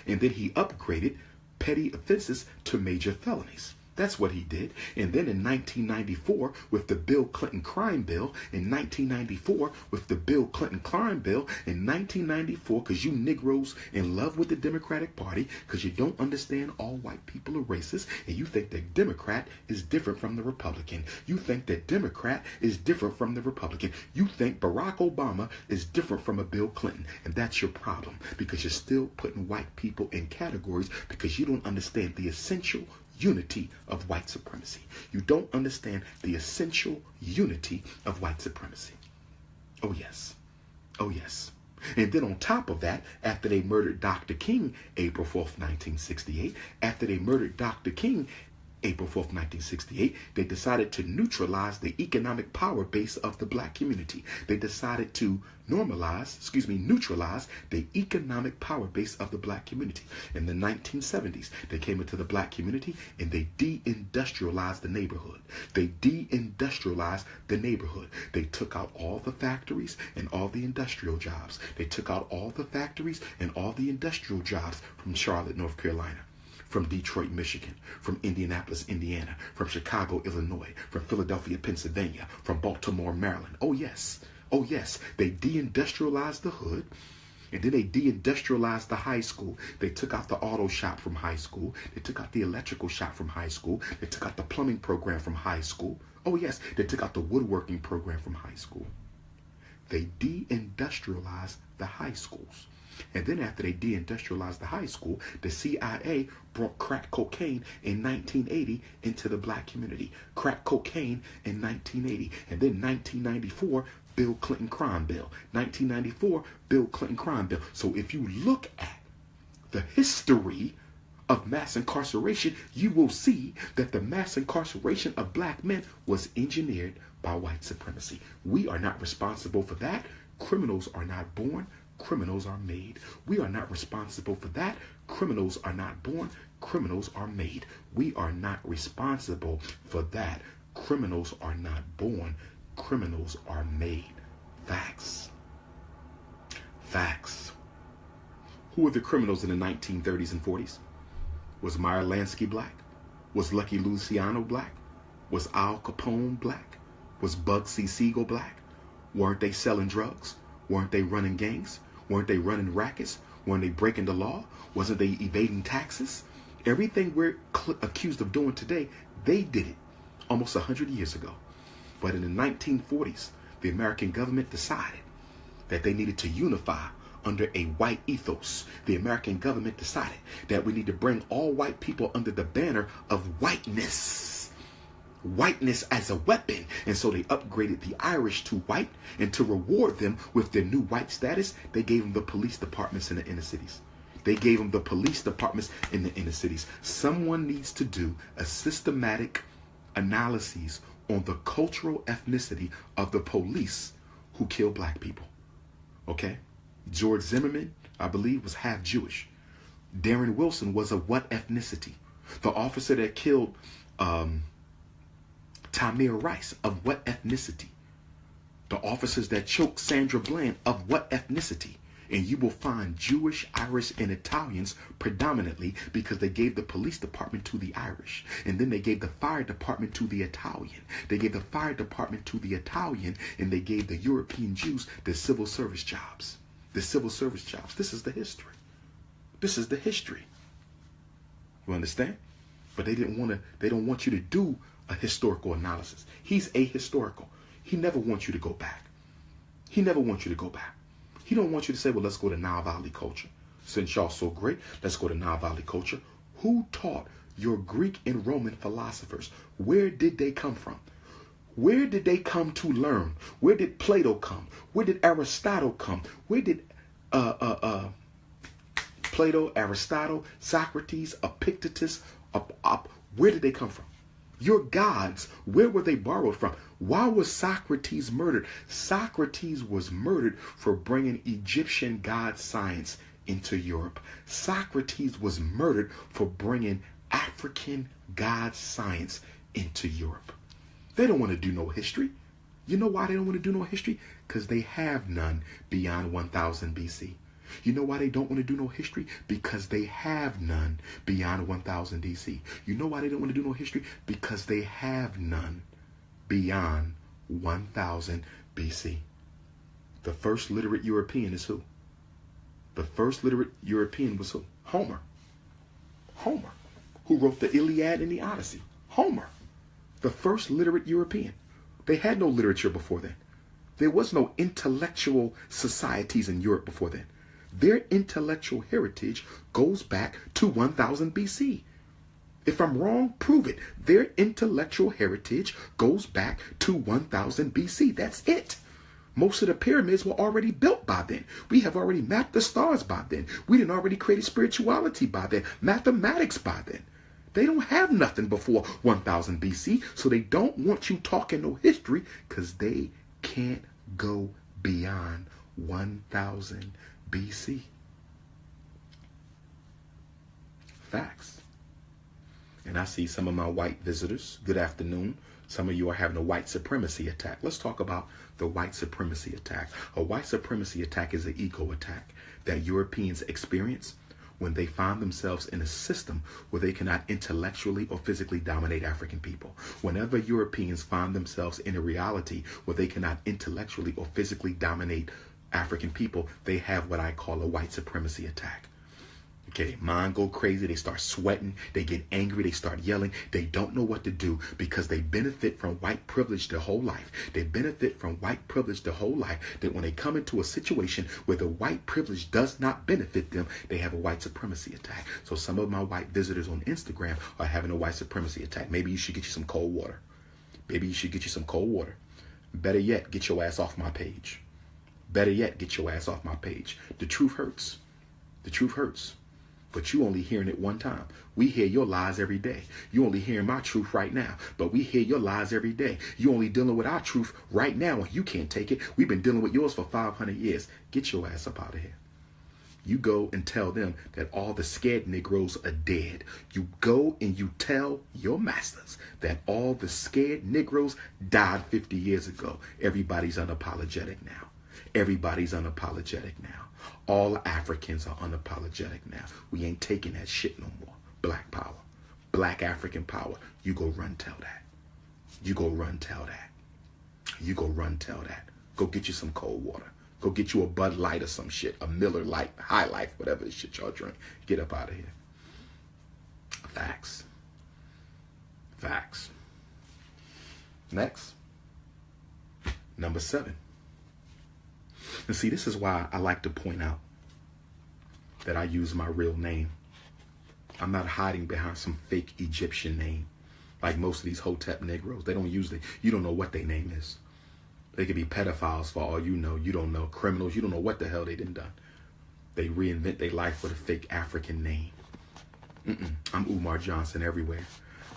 Speaker 1: And then he upgraded petty offenses to major felonies. That's what he did. And then in 1994, with the Bill Clinton crime bill, in 1994, with the Bill Clinton crime bill, in 1994, because you Negroes in love with the Democratic Party, because you don't understand all white people are racist, and you think that Democrat is different from the Republican. You think that Democrat is different from the Republican. You think Barack Obama is different from a Bill Clinton. And that's your problem, because you're still putting white people in categories because you don't understand the essential unity of white supremacy. You don't understand the essential unity of white supremacy. Oh yes. Oh yes. And then on top of that, after they murdered Dr. King, April 4th, 1968, after they murdered Dr. King, April 4th, 1968, they decided to neutralize the economic power base of the black community. They decided to neutralize the economic power base of the black community. In the 1970s, they came into the black community and they deindustrialized the neighborhood. They deindustrialized the neighborhood. They took out all the factories and all the industrial jobs. They took out all the factories and all the industrial jobs from Charlotte, North Carolina, from Detroit, Michigan, from Indianapolis, Indiana, from Chicago, Illinois, from Philadelphia, Pennsylvania, from Baltimore, Maryland. Oh yes, they deindustrialized the hood, and then they deindustrialized the high school. They took out the auto shop from high school. They took out the electrical shop from high school. They took out the plumbing program from high school. Oh yes, they took out the woodworking program from high school. They deindustrialized the high schools. And then after they deindustrialized the high school, the CIA brought crack cocaine in 1980 into the black community. Crack cocaine in 1980. And then 1994, Bill Clinton crime bill. 1994, Bill Clinton crime bill. So if you look at the history of mass incarceration, you will see that the mass incarceration of black men was engineered by white supremacy. We are not responsible for that. Criminals are not born. Criminals are made. We are not responsible for that. Criminals are not born. Criminals are made. We are not responsible for that. Criminals are not born. Criminals are made. Facts. Facts. Who were the criminals in the 1930s and 40s? Was Meyer Lansky black? Was Lucky Luciano black? Was Al Capone black? Was Bugsy Siegel black? Weren't they selling drugs? Weren't they running gangs? Weren't they running rackets? Weren't they breaking the law? Wasn't they evading taxes? Everything we're accused of doing today, they did it almost 100 years ago. But in the 1940s, the American government decided that they needed to unify under a white ethos. The American government decided that we need to bring all white people under the banner of whiteness. Whiteness as a weapon. And so they upgraded the Irish to white, and to reward them with their new white status, they gave them the police departments in the inner cities. They gave them the police departments in the inner cities. Someone needs to do a systematic analysis on the cultural ethnicity of the police who kill black people. Okay? George Zimmerman, I believe, was half Jewish. Darren Wilson was of what ethnicity? The officer that killed Tamir Rice, of what ethnicity? The officers that choked Sandra Bland, of what ethnicity? And you will find Jewish, Irish, and Italians predominantly, because they gave the police department to the Irish. And then they gave the fire department to the Italian. They gave the fire department to the Italian, and they gave the European Jews the civil service jobs. The civil service jobs. This is the history. This is the history. You understand? But they don't want you to do a historical analysis. He's ahistorical. He never wants you to go back. He never wants you to go back. He don't want you to say, well, let's go to Nile Valley culture. Since y'all so great, let's go to Nile Valley culture. Who taught your Greek and Roman philosophers? Where did they come from? Where did they come to learn? Where did Plato come? Where did Aristotle come? Where did Plato, Aristotle, Socrates, Epictetus, where did they come from? Your gods, where were they borrowed from? Why was Socrates murdered? Socrates was murdered for bringing Egyptian god science into Europe. Socrates was murdered for bringing African god science into Europe. They don't want to do no history. You know why they don't want to do no history? Because they have none beyond 1000 BC. You know why they don't want to do no history? Because they have none beyond 1000 DC. You know why they don't want to do no history? Because they have none beyond 1000 BC. The first literate European is who? The first literate European was who? Homer. Homer, who wrote the Iliad and the Odyssey. Homer, the first literate European. They had no literature before then. There was no intellectual societies in Europe before then. Their intellectual heritage goes back to 1000 BC. If I'm wrong, prove it. Their intellectual heritage goes back to 1000 BC. That's it. Most of the pyramids were already built by then. We have already mapped the stars by then. We didn't already create spirituality by then, mathematics by then. They don't have nothing before 1000 BC, so they don't want you talking no history because they can't go beyond 1000 BC. Facts. And I see some of my white visitors. Good afternoon. Some of you are having a white supremacy attack. Let's talk about the white supremacy attack. A white supremacy attack is an ego attack that Europeans experience when they find themselves in a system where they cannot intellectually or physically dominate African people. Whenever Europeans find themselves in a reality where they cannot intellectually or physically dominate African people, they have what I call a white supremacy attack. Okay, mind go crazy, they start sweating, they get angry, they start yelling, they don't know what to do because they benefit from white privilege their whole life. They benefit from white privilege their whole life, that when they come into a situation where the white privilege does not benefit them, they have a white supremacy attack. So some of my white visitors on Instagram are having a white supremacy attack. Maybe you should get you some cold water. Maybe you should get you some cold water. Better yet, get your ass off my page. Better yet, get your ass off my page. The truth hurts. The truth hurts. But you only hearing it one time. We hear your lies every day. You only hearing my truth right now. But we hear your lies every day. You only dealing with our truth right now and you can't take it. We've been dealing with yours for 500 years. Get your ass up out of here. You go and tell them that all the scared Negroes are dead. You go and you tell your masters that all the scared Negroes died 50 years ago. Everybody's unapologetic now. Everybody's unapologetic now. All Africans are unapologetic now. We ain't taking that shit no more. Black power. Black African power. You go run tell that. You go run tell that. You go run tell that. Go get you some cold water. Go get you a Bud Light or some shit. A Miller Light, High Life, whatever the shit y'all drink. Get up out of here. Facts. Facts. Next. Number 7. And see, this is why I like to point out that I use my real name. I'm not hiding behind some fake Egyptian name. Like most of these Hotep Negroes. They don't use you don't know what their name is. They could be pedophiles for all you know. You don't know. Criminals. You don't know what the hell they done. They reinvent their life with a fake African name. I'm Umar Johnson everywhere.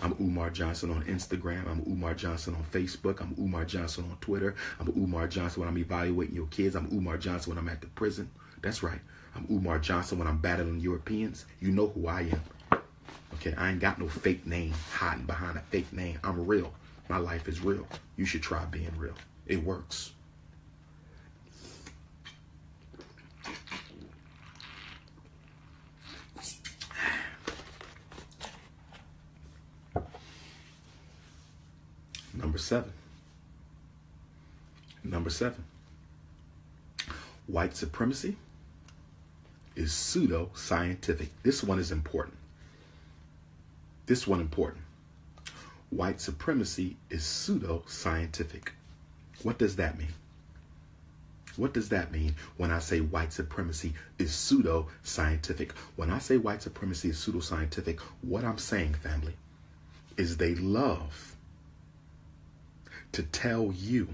Speaker 1: I'm Umar Johnson on Instagram. I'm Umar Johnson on Facebook. I'm Umar Johnson on Twitter. I'm Umar Johnson when I'm evaluating your kids. I'm Umar Johnson when I'm at the prison. That's right. I'm Umar Johnson when I'm battling Europeans. You know who I am. Okay, I ain't got no fake name hiding behind a fake name. I'm real. My life is real. You should try being real. It works. Number 7. Number 7. White supremacy is pseudo-scientific. This one is important. This one important. White supremacy is pseudo-scientific. What does that mean? What does that mean when I say white supremacy is pseudo-scientific? When I say white supremacy is pseudo-scientific, what I'm saying, family, is they love to tell you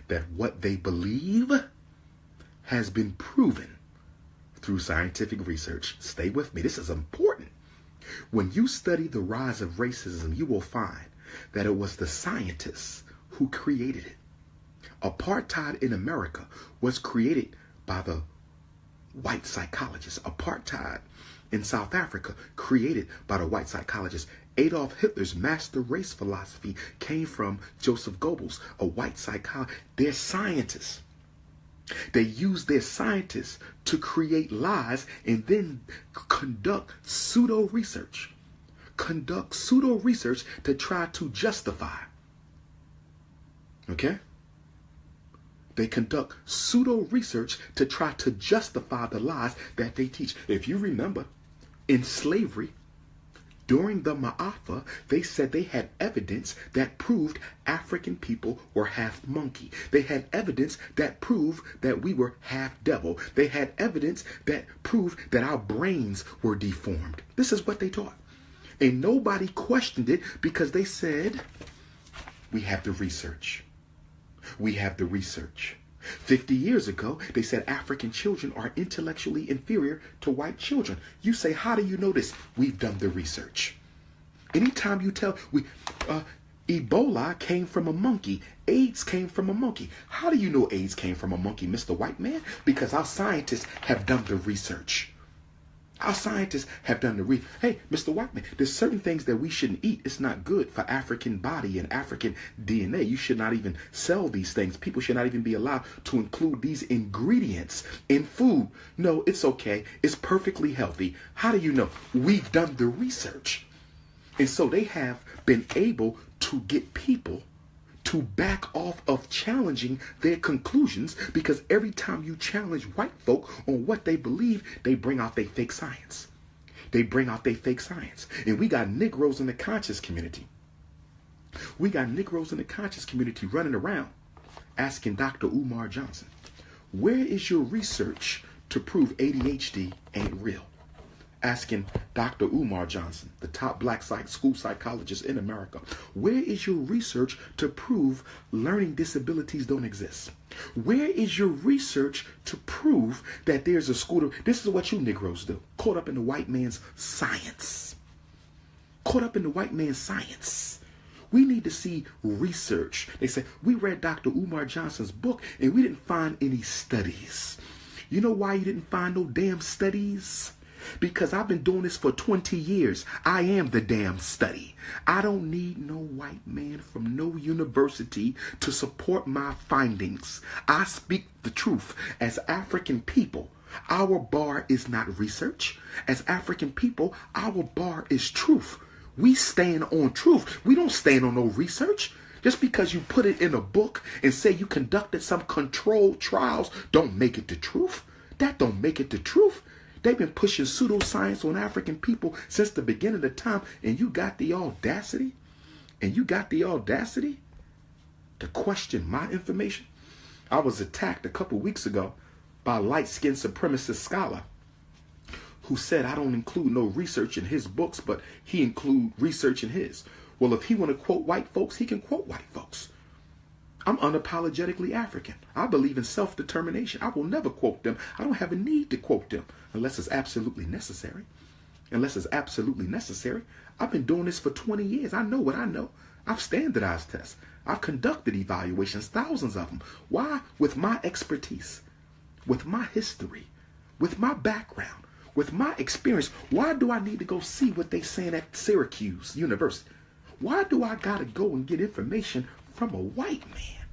Speaker 1: that what they believe has been proven through scientific research. Stay with me. This is important. When you study the rise of racism, you will find that it was the scientists who created it. Apartheid in America was created by the white psychologists. Apartheid in South Africa created by the white psychologists. Adolf Hitler's master race philosophy came from Joseph Goebbels, a white psychologist. They're scientists. They use their scientists to create lies and then conduct pseudo research. Conduct pseudo research to try to justify. Okay? They conduct pseudo research to try to justify the lies that they teach. If you remember, in slavery, during the Ma'afa, they said they had evidence that proved African people were half monkey. They had evidence that proved that we were half devil. They had evidence that proved that our brains were deformed. This is what they taught. And nobody questioned it because they said, we have the research. We have the research. 50 years ago, they said African children are intellectually inferior to white children. You say, how do you know this? We've done the research. Anytime you tell, Ebola came from a monkey. AIDS came from a monkey. How do you know AIDS came from a monkey, Mr. White Man? Because our scientists have done the research. Our scientists have done the research. Hey, Mr. White Man, there's certain things that we shouldn't eat. It's not good for African body and African DNA. You should not even sell these things. People should not even be allowed to include these ingredients in food. No, it's okay. It's perfectly healthy. How do you know? We've done the research. And so they have been able to get people to back off of challenging their conclusions, because every time you challenge white folk on what they believe, they bring out their fake science. They bring out their fake science. And we got Negroes in the conscious community. We got Negroes in the conscious community running around asking Dr. Umar Johnson, where is your research to prove ADHD ain't real? Asking Dr. Umar Johnson, the top black school psychologist in America, where is your research to prove learning disabilities don't exist? Where is your research to prove that there's a school? This is what you Negroes do. Caught up in the white man's science. Caught up in the white man's science. We need to see research. They say, we read Dr. Umar Johnson's book and we didn't find any studies. You know why you didn't find no damn studies? Because I've been doing this for 20 years. I am the damn study. I don't need no white man from no university to support my findings. I speak the truth. As African people, our bar is not research. As African people, our bar is truth. We stand on truth. We don't stand on no research. Just because you put it in a book and say you conducted some controlled trials don't make it the truth. That don't make it the truth. They've been pushing pseudoscience on African people since the beginning of time, and you got the audacity, to question my information. I was attacked a couple weeks ago by a light-skinned supremacist scholar who said I don't include no research in his books, but he include research in his. Well, if he want to quote white folks, he can quote white folks. I'm unapologetically African. I believe in self-determination. I will never quote them. I don't have a need to quote them unless it's absolutely necessary. I've been doing this for 20 years. I know what I know. I've standardized tests. I've conducted evaluations, thousands of them. Why? With my expertise, with my history, with my background, with my experience. Why do I need to go see what they saying at Syracuse University? Why do I got to go and get information from a white man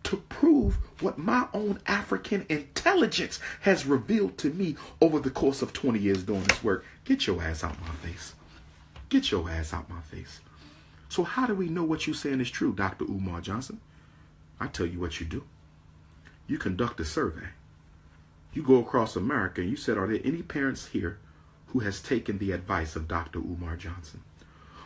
Speaker 1: to prove what my own African intelligence has revealed to me over the course of 20 years doing this work? Get your ass out my face. Get your ass out my face. So how do we know what you're saying is true, Dr. Umar Johnson? I tell you what you do. You conduct a survey. You go across America and you said, are there any parents here who has taken the advice of Dr. Umar Johnson?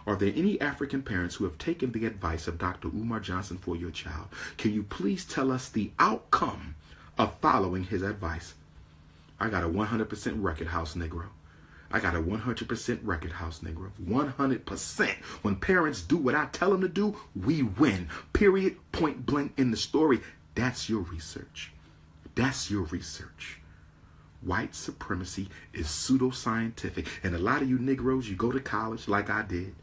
Speaker 1: Are there any African parents who have taken the advice of Dr. Umar Johnson for your child? Can you please tell us the outcome of following his advice? I got a 100% record house, Negro. 100%. When parents do what I tell them to do, we win. Period. Point blank in the story. That's your research. White supremacy is pseudoscientific. And a lot of you Negroes, you go to college like I did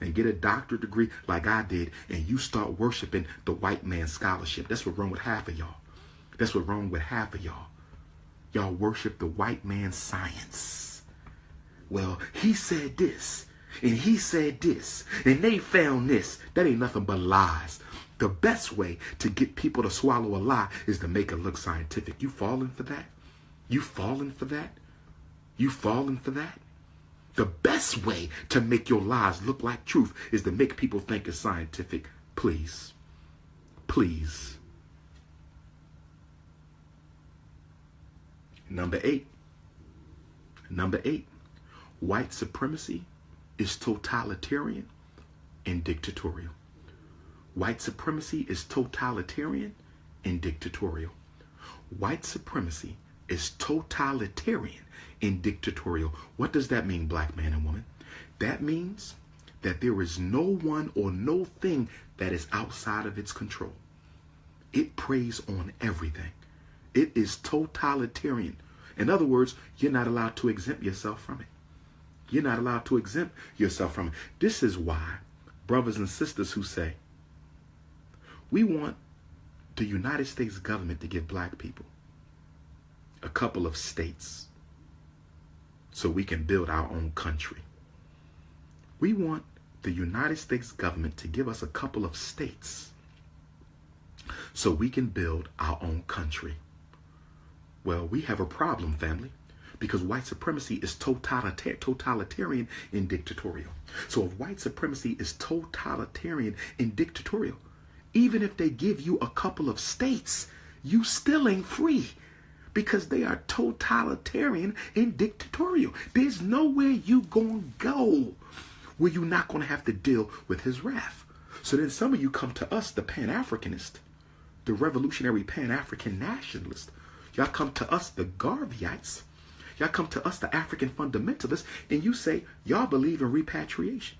Speaker 1: and get a doctorate degree like I did, and you start worshiping the white man's scholarship. That's what's wrong with half of y'all. Y'all worship the white man's science. Well, he said this, and he said this, and they found this. That ain't nothing but lies. The best way to get people to swallow a lie is to make it look scientific. You falling for that? The best way to make your lies look like truth is to make people think it's scientific. Please. Number eight. White supremacy is totalitarian and dictatorial. White supremacy is totalitarian and dictatorial. White supremacy is totalitarian and dictatorial. What does that mean, black man and woman? That means that there is no one or no thing that is outside of its control. It preys on everything. It is totalitarian. In other words, you're not allowed to exempt yourself from it. This is why brothers and sisters who say, we want the United States government to give black people a couple of states so we can build our own country. We want the United States government to give us a couple of states so we can build our own country. Well, we have a problem, family, because white supremacy is totalitarian and dictatorial. So if white supremacy is totalitarian and dictatorial, even if they give you a couple of states, you still ain't free, because they are totalitarian and dictatorial. There's nowhere you gonna go where you're not gonna have to deal with his wrath. So then some of you come to us, the Pan-Africanist, the revolutionary Pan-African nationalist. Y'all come to us, the Garveyites. Y'all come to us, the African fundamentalists, and you say y'all believe in repatriation.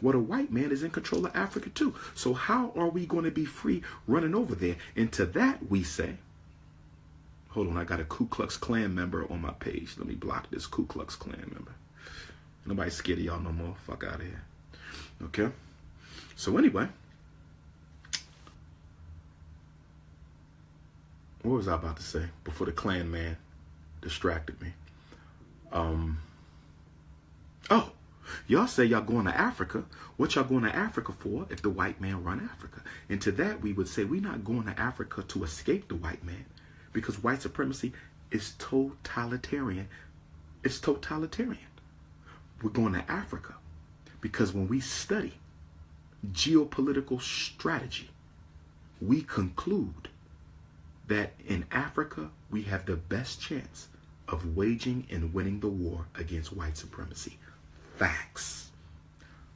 Speaker 1: Well, the white man is in control of Africa too. So how are we going to be free running over there? And to that we say, hold on, I got a Ku Klux Klan member on my page. Let me block this Ku Klux Klan member. Nobody's scared of y'all no more. Fuck out of here. Okay? So anyway, what was I about to say before the Klan man distracted me? Oh, y'all say y'all going to Africa. What y'all going to Africa for if the white man run Africa? And to that we would say we're not going to Africa to escape the white man, because white supremacy is totalitarian. It's totalitarian. We're going to Africa because when we study geopolitical strategy, we conclude that in Africa, we have the best chance of waging and winning the war against white supremacy. Facts.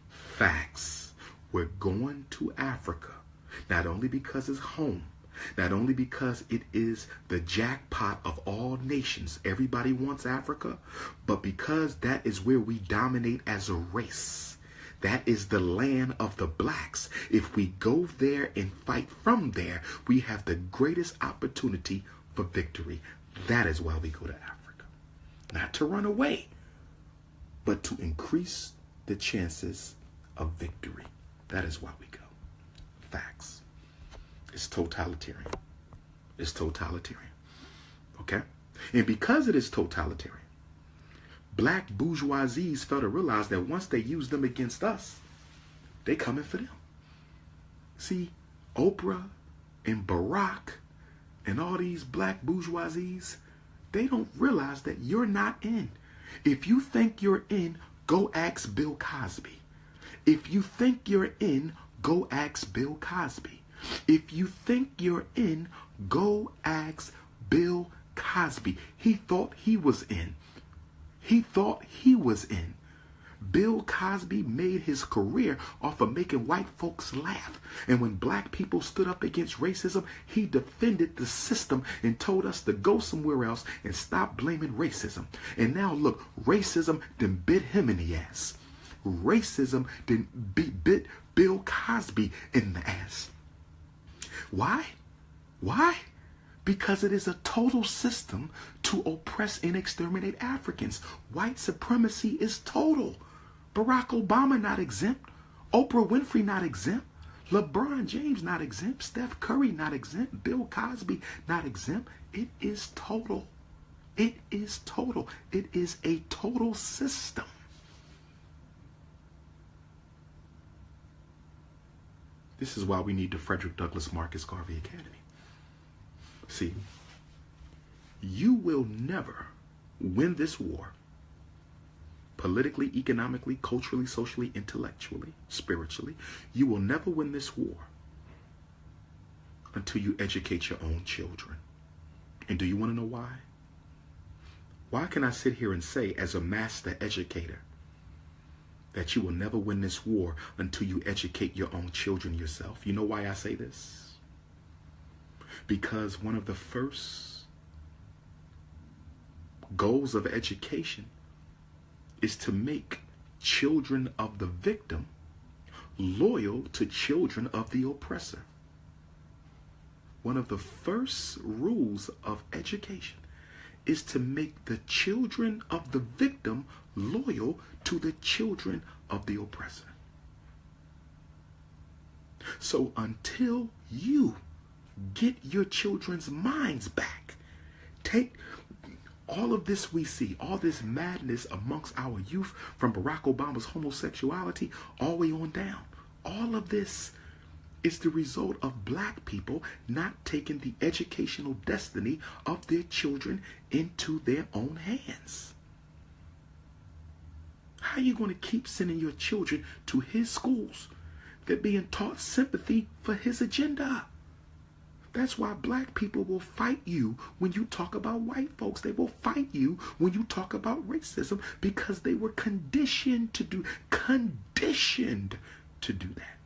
Speaker 1: Facts. We're going to Africa, not only because it's home, not only because it is the jackpot of all nations, everybody wants Africa, but because that is where we dominate as a race. That is the land of the blacks. If we go there and fight from there, we have the greatest opportunity for victory. That is why we go to Africa. Not to run away, but to increase the chances of victory. That is why we go. Facts. It's totalitarian. It's totalitarian. Okay? And because it is totalitarian, black bourgeoisies fail to realize that once they use them against us, they coming for them. See, Oprah and Barack and all these black bourgeoisies, they don't realize that you're not in. If you think you're in, go ask Bill Cosby. If you think you're in, go ask Bill Cosby. If you think you're in, go ask Bill Cosby. He thought he was in. He thought he was in. Bill Cosby made his career off of making white folks laugh. And when black people stood up against racism, he defended the system and told us to go somewhere else and stop blaming racism. And now look, racism done bit him in the ass. Racism done bit Bill Cosby in the ass. Why? Why? Because it is a total system to oppress and exterminate Africans. White supremacy is total. Barack Obama not exempt. Oprah Winfrey not exempt. LeBron James not exempt. Steph Curry not exempt. Bill Cosby not exempt. It is total. It is total. It is a total system. This is why we need the Frederick Douglass Marcus Garvey Academy. See, you will never win this war politically, economically, culturally, socially, intellectually, spiritually. You will never win this war until you educate your own children. And do you want to know why? Why can I sit here and say, as a master educator, that you will never win this war until you educate your own children yourself? You know why I say this? Because one of the first goals of education is to make children of the victim loyal to children of the oppressor. One of the first rules of education is to make the children of the victim loyal to the children of the oppressor. So until you get your children's minds back, take all of this we see, all this madness amongst our youth, from Barack Obama's homosexuality all the way on down. All of this is the result of black people not taking the educational destiny of their children into their own hands. How are you going to keep sending your children to his schools that being taught sympathy for his agenda? That's why black people will fight you when you talk about white folks. They will fight you when you talk about racism, because they were conditioned to do that.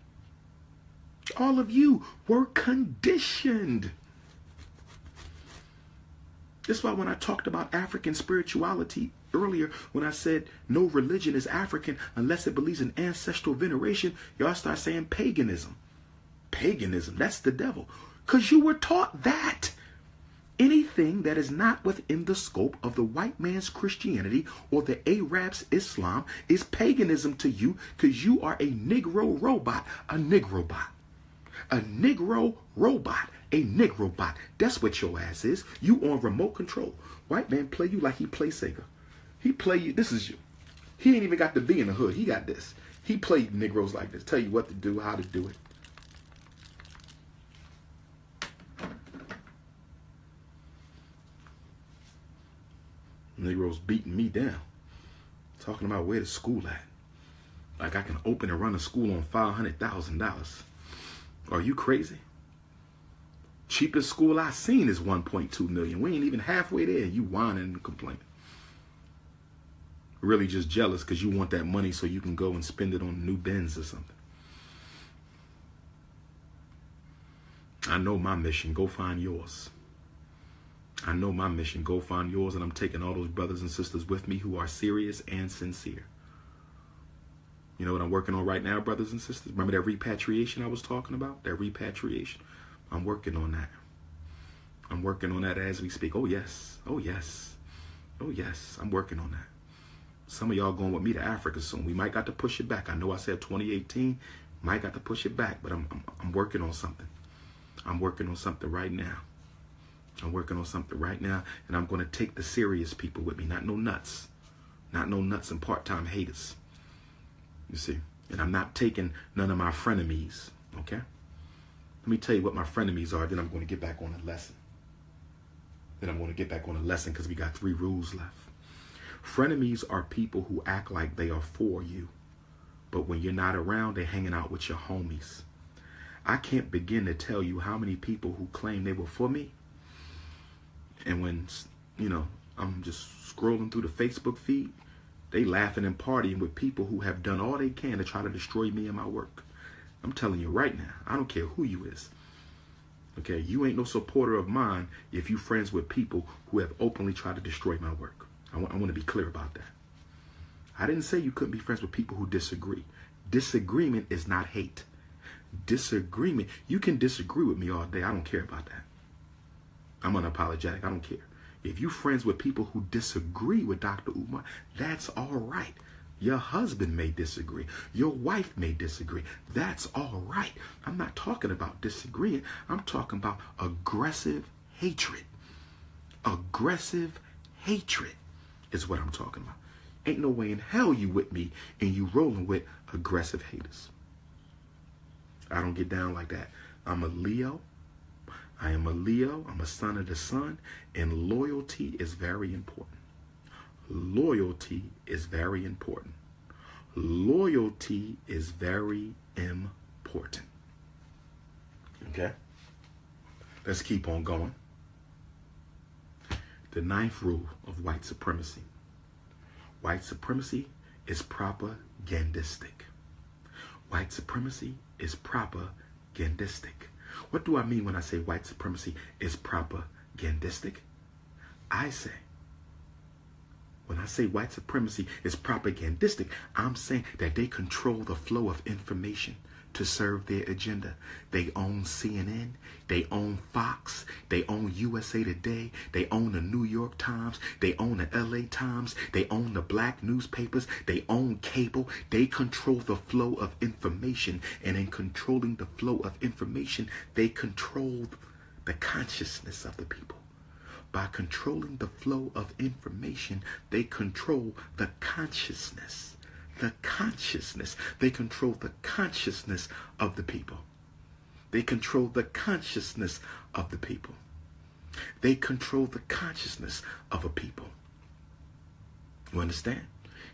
Speaker 1: All of you were conditioned. That's why when I talked about African spirituality earlier, when I said no religion is African unless it believes in ancestral veneration, y'all start saying paganism. Paganism, that's the devil. Because you were taught that. Anything that is not within the scope of the white man's Christianity or the Arab's Islam is paganism to you, because you are a Negro robot. A Negro bot. A Negro robot. A Negro bot. That's what your ass is. You on remote control. White man play you like he play Sega. He play you. This is you. He ain't even got to be in the hood. He got this. He played Negroes like this. Tell you what to do, how to do it. Negroes beating me down. Talking about where the school at. Like I can open and run a school on $500,000. Are you crazy? Cheapest school I seen is 1.2 million. We ain't even halfway there. You whining and complaining. Really just jealous because you want that money so you can go and spend it on new Benz or something. I know my mission. Go find yours. I know my mission. Go find yours. And I'm taking all those brothers and sisters with me who are serious and sincere. You know what I'm working on right now, brothers and sisters? Remember that repatriation I was talking about? That repatriation. I'm working on that. I'm working on that as we speak. Oh, yes. Oh, yes. Oh, yes. I'm working on that. Some of y'all going with me to Africa soon. We might got to push it back. I know I said 2018. Might got to push it back, but I'm working on something. I'm working on something right now. I'm working on something right now, and I'm going to take the serious people with me, not no nuts. Not no nuts and part-time haters. You see? And I'm not taking none of my frenemies, okay? Let me tell you what my frenemies are, then I'm going to get back on the lesson. Because we got 3 rules left. Frenemies are people who act like they are for you, but when you're not around, they're hanging out with your homies. I can't begin to tell you how many people who claim they were for me, and when, you know, I'm just scrolling through the Facebook feed, they laughing and partying with people who have done all they can to try to destroy me and my work. I'm telling you right now, I don't care who you is. Okay, you ain't no supporter of mine if you friends with people who have openly tried to destroy my work. I want to be clear about that. I didn't say you couldn't be friends with people who disagree. Disagreement is not hate. Disagreement, you can disagree with me all day. I don't care about that. I'm unapologetic. I don't care. If you friends with people who disagree with Dr. Umar, that's all right. Your husband may disagree. Your wife may disagree. That's all right. I'm not talking about disagreeing. I'm talking about aggressive hatred. Aggressive hatred is what I'm talking about. Ain't no way in hell you with me and you rolling with aggressive haters. I don't get down like that. I'm a Leo. I am a Leo. I'm a son of the sun. And loyalty is very important. Loyalty is very important. Loyalty is very important. Okay? Let's keep on going. The 9th rule of white supremacy. White supremacy is propagandistic. White supremacy is propagandistic. What do I mean when I say white supremacy is propagandistic? I say, when I say white supremacy is propagandistic, I'm saying that they control the flow of information to serve their agenda. They own CNN, they own Fox, they own USA Today, they own the New York Times, they own the LA Times, they own the black newspapers, they own cable. They control the flow of information, and in controlling the flow of information, they control the consciousness of the people. By controlling the flow of information, they control the consciousness. The consciousness. They control the consciousness of the people. They control the consciousness of the people. They control the consciousness of a people. You understand?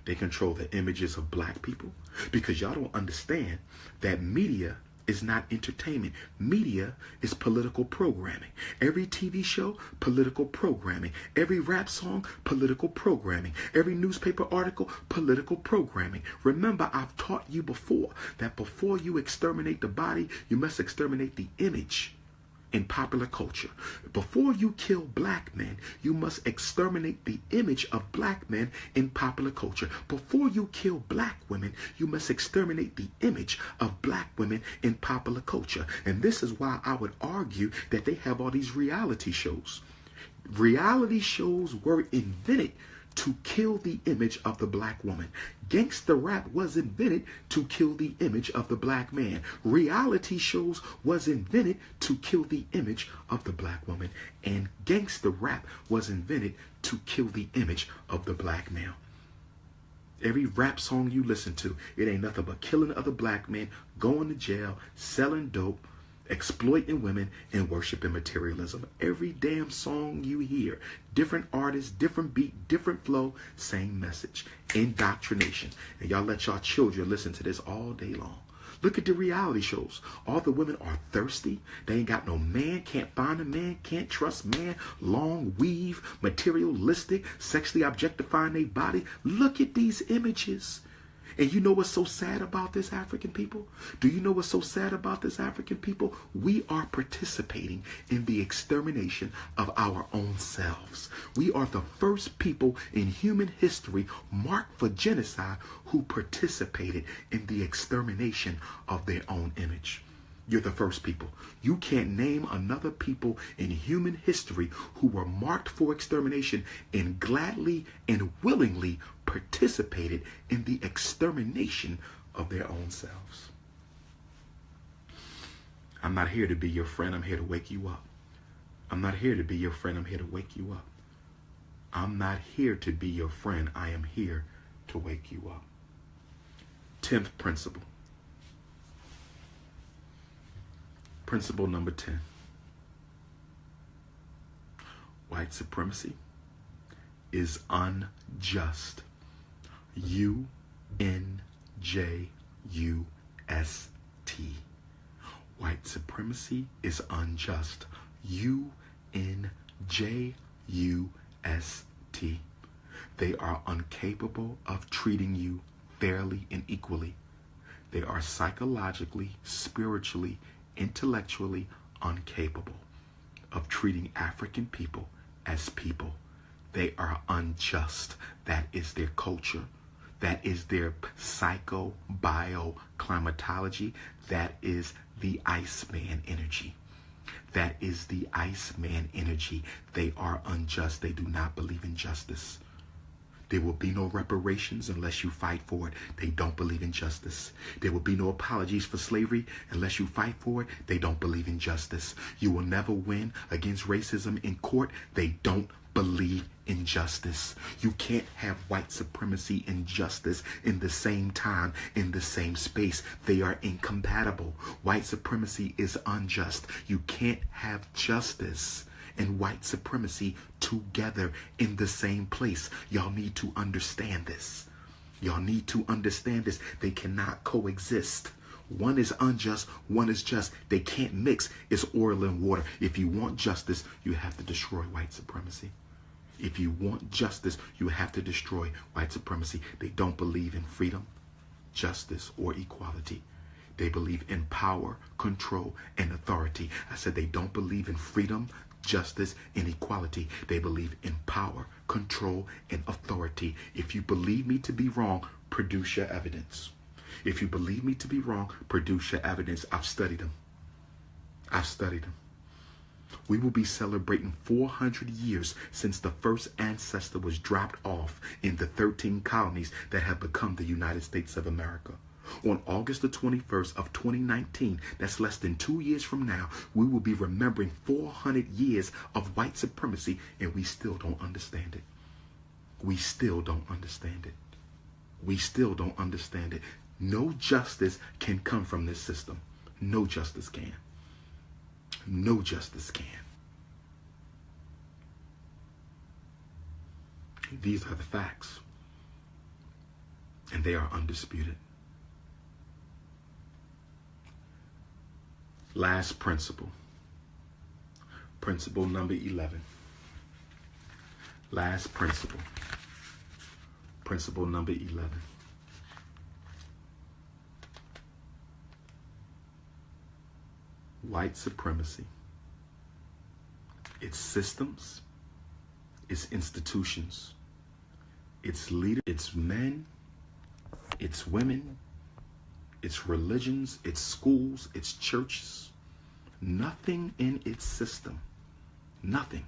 Speaker 1: They control the images of black people, because y'all don't understand that media is not entertainment. Media is political programming. Every TV show, political programming. Every rap song, political programming. Every newspaper article, political programming. Remember, I've taught you before that before you exterminate the body, you must exterminate the image in popular culture. Before you kill black men, you must exterminate the image of black men in popular culture. Before you kill black women, you must exterminate the image of black women in popular culture. And this is why I would argue that they have all these reality shows. Reality shows were invented to kill the image of the black woman. Gangster rap was invented to kill the image of the black man. Reality shows was invented to kill the image of the black woman. And gangster rap was invented to kill the image of the black male. Every rap song you listen to, it ain't nothing but killing other black men, going to jail, selling dope, exploiting women and worshiping materialism. Every damn song you hear, different artists, different beat, different flow, same message, indoctrination. And y'all let y'all children listen to this all day long. Look at the reality shows. All the women are thirsty. They ain't got no man, can't find a man, can't trust man, long weave, materialistic, sexually objectifying their body. Look at these images. And you know what's so sad about this, African people? Do you know what's so sad about this, African people? We are participating in the extermination of our own selves. We are the first people in human history marked for genocide who participated in the extermination of their own image. You're the first people. You can't name another people in human history who were marked for extermination and gladly and willingly participated in the extermination of their own selves. I'm not here to be your friend. I'm here to wake you up. I'm not here to be your friend. I'm here to wake you up. I'm not here to be your friend. I am here to wake you up. 10th principle. Principle number 10. White supremacy is unjust. U-N-J-U-S-T. White supremacy is unjust. U-N-J-U-S-T. They are incapable of treating you fairly and equally. They are psychologically, spiritually, intellectually incapable of treating African people as people. They are unjust. That is their culture. That is their psycho-bio-climatology. That is the Iceman energy. That is the Iceman energy. They are unjust. They do not believe in justice. There will be no reparations unless you fight for it. They don't believe in justice. There will be no apologies for slavery unless you fight for it. They don't believe in justice. You will never win against racism in court. They don't believe in justice. You can't have white supremacy and justice in the same time, in the same space. They are incompatible. White supremacy is unjust. You can't have justice and white supremacy together in the same place. Y'all need to understand this. Y'all need to understand this. They cannot coexist. One is unjust, one is just. They can't mix. It's oil and water. If you want justice, you have to destroy white supremacy. If you want justice, you have to destroy white supremacy. They don't believe in freedom, justice, or equality. They believe in power, control, and authority. I said they don't believe in freedom, justice, and equality. They believe in power, control, and authority. If you believe me to be wrong, produce your evidence. If you believe me to be wrong, produce your evidence. I've studied them. I've studied them. We will be celebrating 400 years since the first ancestor was dropped off in the 13 colonies that have become the United States of America. On August the 21st of 2019, that's less than 2 years from now, we will be remembering 400 years of white supremacy, and we still don't understand it. We still don't understand it. We still don't understand it. No justice can come from this system. No justice can. No justice can. These are the facts, and they are undisputed. Last principle. Principle number 11. Last principle. Principle number 11. White supremacy, its systems, its institutions, its leaders, its men, its women, its religions, its schools, its churches, nothing in its system, nothing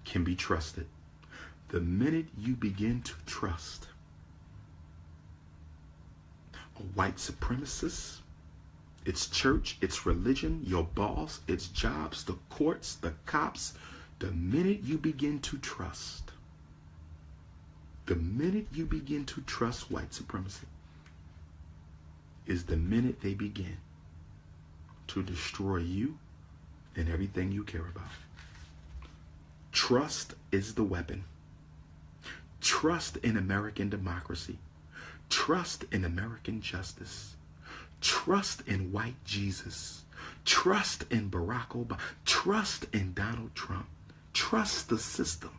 Speaker 1: can be trusted. The minute you begin to trust a white supremacist, its church, its religion, your boss, its jobs, the courts, the cops, the minute you begin to trust, white supremacy is the minute they begin to destroy you and everything you care about. Trust is the weapon. Trust in American democracy. Trust in American justice. Trust in white Jesus. Trust in Barack Obama. Trust in Donald Trump. Trust the system.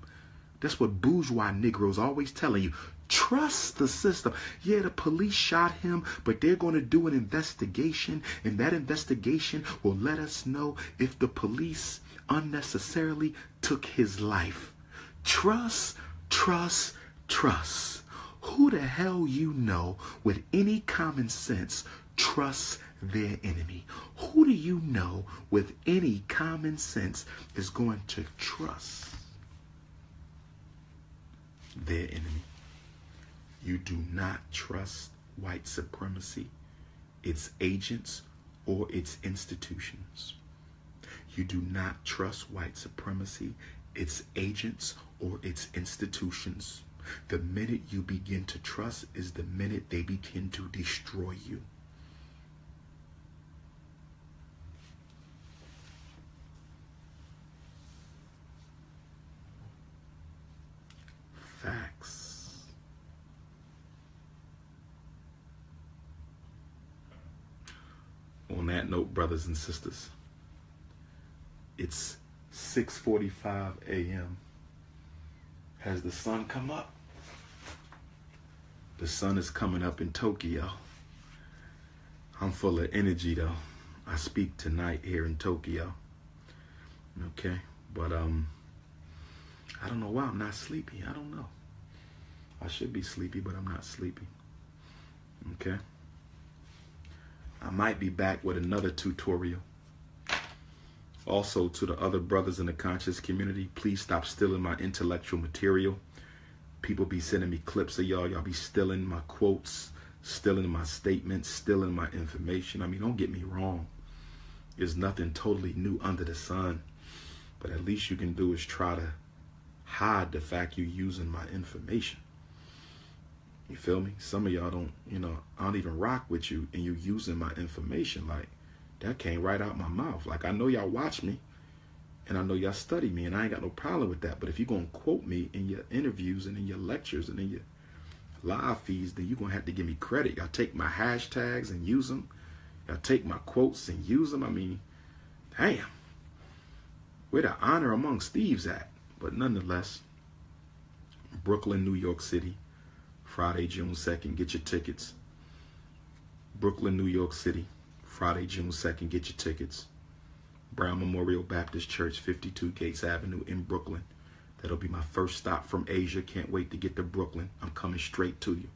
Speaker 1: That's what bourgeois Negroes always telling you. Trust the system. Yeah, the police shot him, but they're going to do an investigation, and that investigation will let us know if the police unnecessarily took his life. Trust, trust, trust. Who the hell you know with any common sense trusts their enemy? Who do you know with any common sense is going to trust their enemy? You do not trust white supremacy, its agents, or its institutions. You do not trust white supremacy, its agents, or its institutions. The minute you begin to trust is the minute they begin to destroy you. Facts. On that note, brothers and sisters, it's 6:45 a.m. Has the sun come up? The sun is coming up in Tokyo. I'm full of energy though. I speak tonight here in Tokyo. Okay, but I don't know why I'm not sleepy. I don't know. I should be sleepy, but I'm not sleepy. Okay. I might be back with another tutorial. Also, to the other brothers in the conscious community, please stop stealing my intellectual material. People be sending me clips of y'all. Y'all be stealing my quotes, stealing my statements, stealing my information. I mean, don't get me wrong. There's nothing totally new under the sun. But at least you can do is try to hide the fact you're using my information. You feel me? Some of y'all don't, I don't even rock with you and you using my information. Like, that came right out my mouth. Like, I know y'all watch me and I know y'all study me and I ain't got no problem with that. But if you're going to quote me in your interviews and in your lectures and in your live feeds, then you're going to have to give me credit. Y'all take my hashtags and use them. Y'all take my quotes and use them. I mean, damn. Where the honor amongst thieves at? But nonetheless, Brooklyn, New York City. Friday, June 2nd, get your tickets. Brooklyn, New York City, Friday, June 2nd, get your tickets. Brown Memorial Baptist Church, 52 Gates Avenue in Brooklyn. That'll be my first stop from Asia. Can't wait to get to Brooklyn. I'm coming straight to you.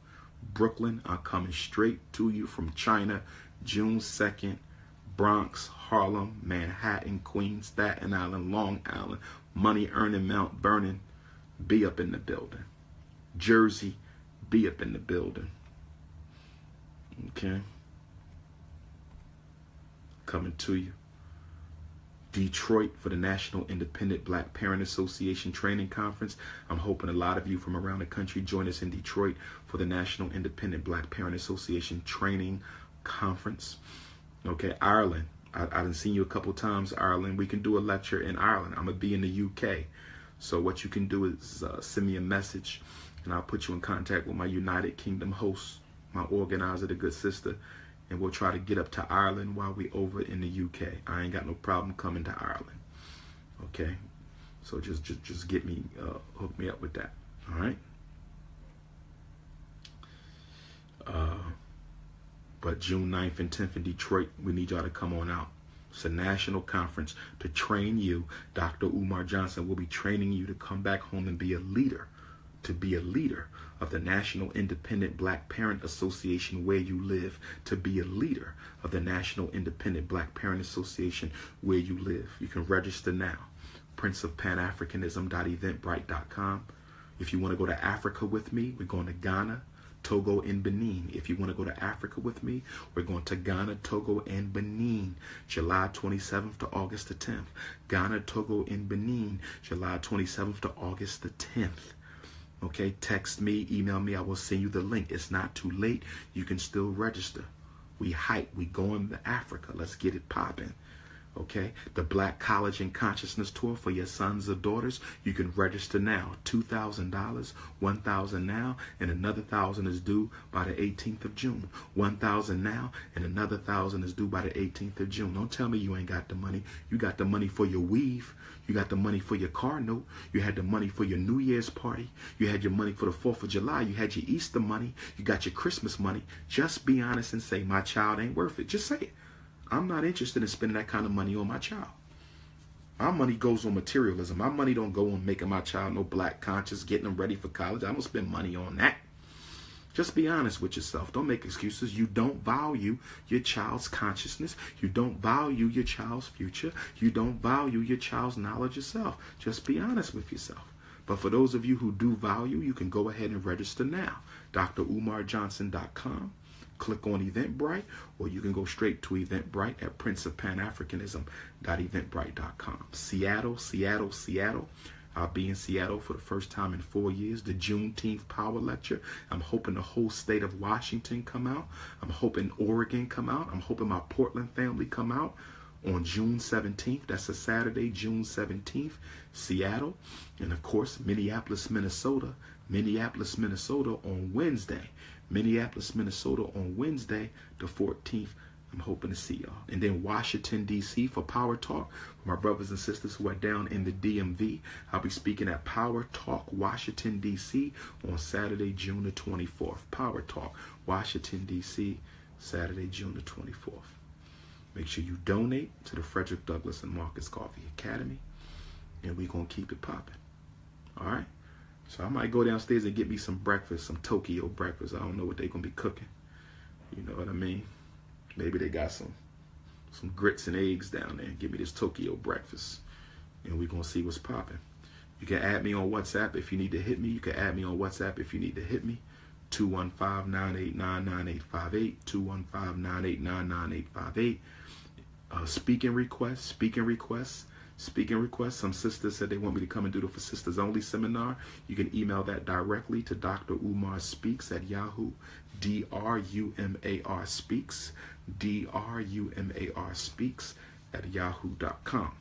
Speaker 1: Brooklyn, I'm coming straight to you from China, June 2nd, Bronx, Harlem, Manhattan, Queens, Staten Island, Long Island, Money Earning, Mount Vernon, be up in the building. Jersey, be up in the building. Okay. Coming to you. Detroit for the National Independent Black Parent Association Training Conference. I'm hoping a lot of you from around the country join us in Detroit for the National Independent Black Parent Association Training Conference. Okay, Ireland. I done seen you a couple times, Ireland. We can do a lecture in Ireland. I'm going to be in the UK. So what you can do is send me a message and I'll put you in contact with my United Kingdom host, my organizer, the good sister, and we'll try to get up to Ireland while we over in the UK. I ain't got no problem coming to Ireland. Okay? So just get me, hook me up with that. All right? But June 9th and 10th in Detroit, we need y'all to come on out. It's a national conference to train you. Dr. Umar Johnson will be training you to come back home and be a leader. To be a leader of the National Independent Black Parent Association where you live. To be a leader of the National Independent Black Parent Association where you live. You can register now. princeofpanafricanism.eventbrite.com. If you want to go to Africa with me, we're going to Ghana, Togo, and Benin. If you want to go to Africa with me, we're going to Ghana, Togo, and Benin, July 27th to August the 10th. Ghana, Togo, and Benin, July 27th to August the 10th. Okay, text me, email me. I will send you the link. It's not too late. You can still register. We hype. We going to Africa. Let's get it popping. Okay, the Black College and Consciousness Tour for your sons or daughters. You can register now. $2,000, $1,000 now, and another $1,000 is due by the 18th of June. $1,000 now, and another $1,000 is due by the 18th of June. Don't tell me you ain't got the money. You got the money for your weave. You got the money for your car note. You had the money for your New Year's party. You had your money for the 4th of July. You had your Easter money. You got your Christmas money. Just be honest and say, my child ain't worth it. Just say it. I'm not interested in spending that kind of money on my child. My money goes on materialism. My money don't go on making my child no black conscious, getting them ready for college. I don't spend money on that. Just be honest with yourself. Don't make excuses. You don't value your child's consciousness. You don't value your child's future. You don't value your child's knowledge yourself. Just be honest with yourself. But for those of you who do value, you can go ahead and register now. DrUmarJohnson.com. Click on Eventbrite, or you can go straight to Eventbrite at princeofpanafricanism.eventbrite.com. Seattle, Seattle, Seattle. I'll be in Seattle for the first time in 4 years. The Juneteenth Power Lecture. I'm hoping the whole state of Washington come out. I'm hoping Oregon come out. I'm hoping my Portland family come out on June 17th. That's a Saturday, June 17th, Seattle. And of course, Minneapolis, Minnesota. Minneapolis, Minnesota on Wednesday. Minneapolis, Minnesota on Wednesday, the 14th. I'm hoping to see y'all. And then Washington, D.C. for Power Talk. For my brothers and sisters who are down in the DMV, I'll be speaking at Power Talk, Washington, D.C. on Saturday, June the 24th. Power Talk, Washington, D.C., Saturday, June the 24th. Make sure you donate to the Frederick Douglass and Marcus Garvey Academy, and we're going to keep it popping. All right? So I might go downstairs and get me some breakfast, some Tokyo breakfast. I don't know what they're going to be cooking. You know what I mean? Maybe they got some grits and eggs down there. Give me this Tokyo breakfast, and we're going to see what's popping. You can add me on WhatsApp if you need to hit me. You can add me on WhatsApp if you need to hit me. 215-989-9858. 215-989-9858. Speaking requests. Some sisters said they want me to come and do the For Sisters Only seminar. You can email that directly to Dr. Umar Speaks at Yahoo. DRUMAR Speaks. DRUMAR Speaks at yahoo.com.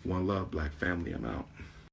Speaker 1: One love, black family. I'm out.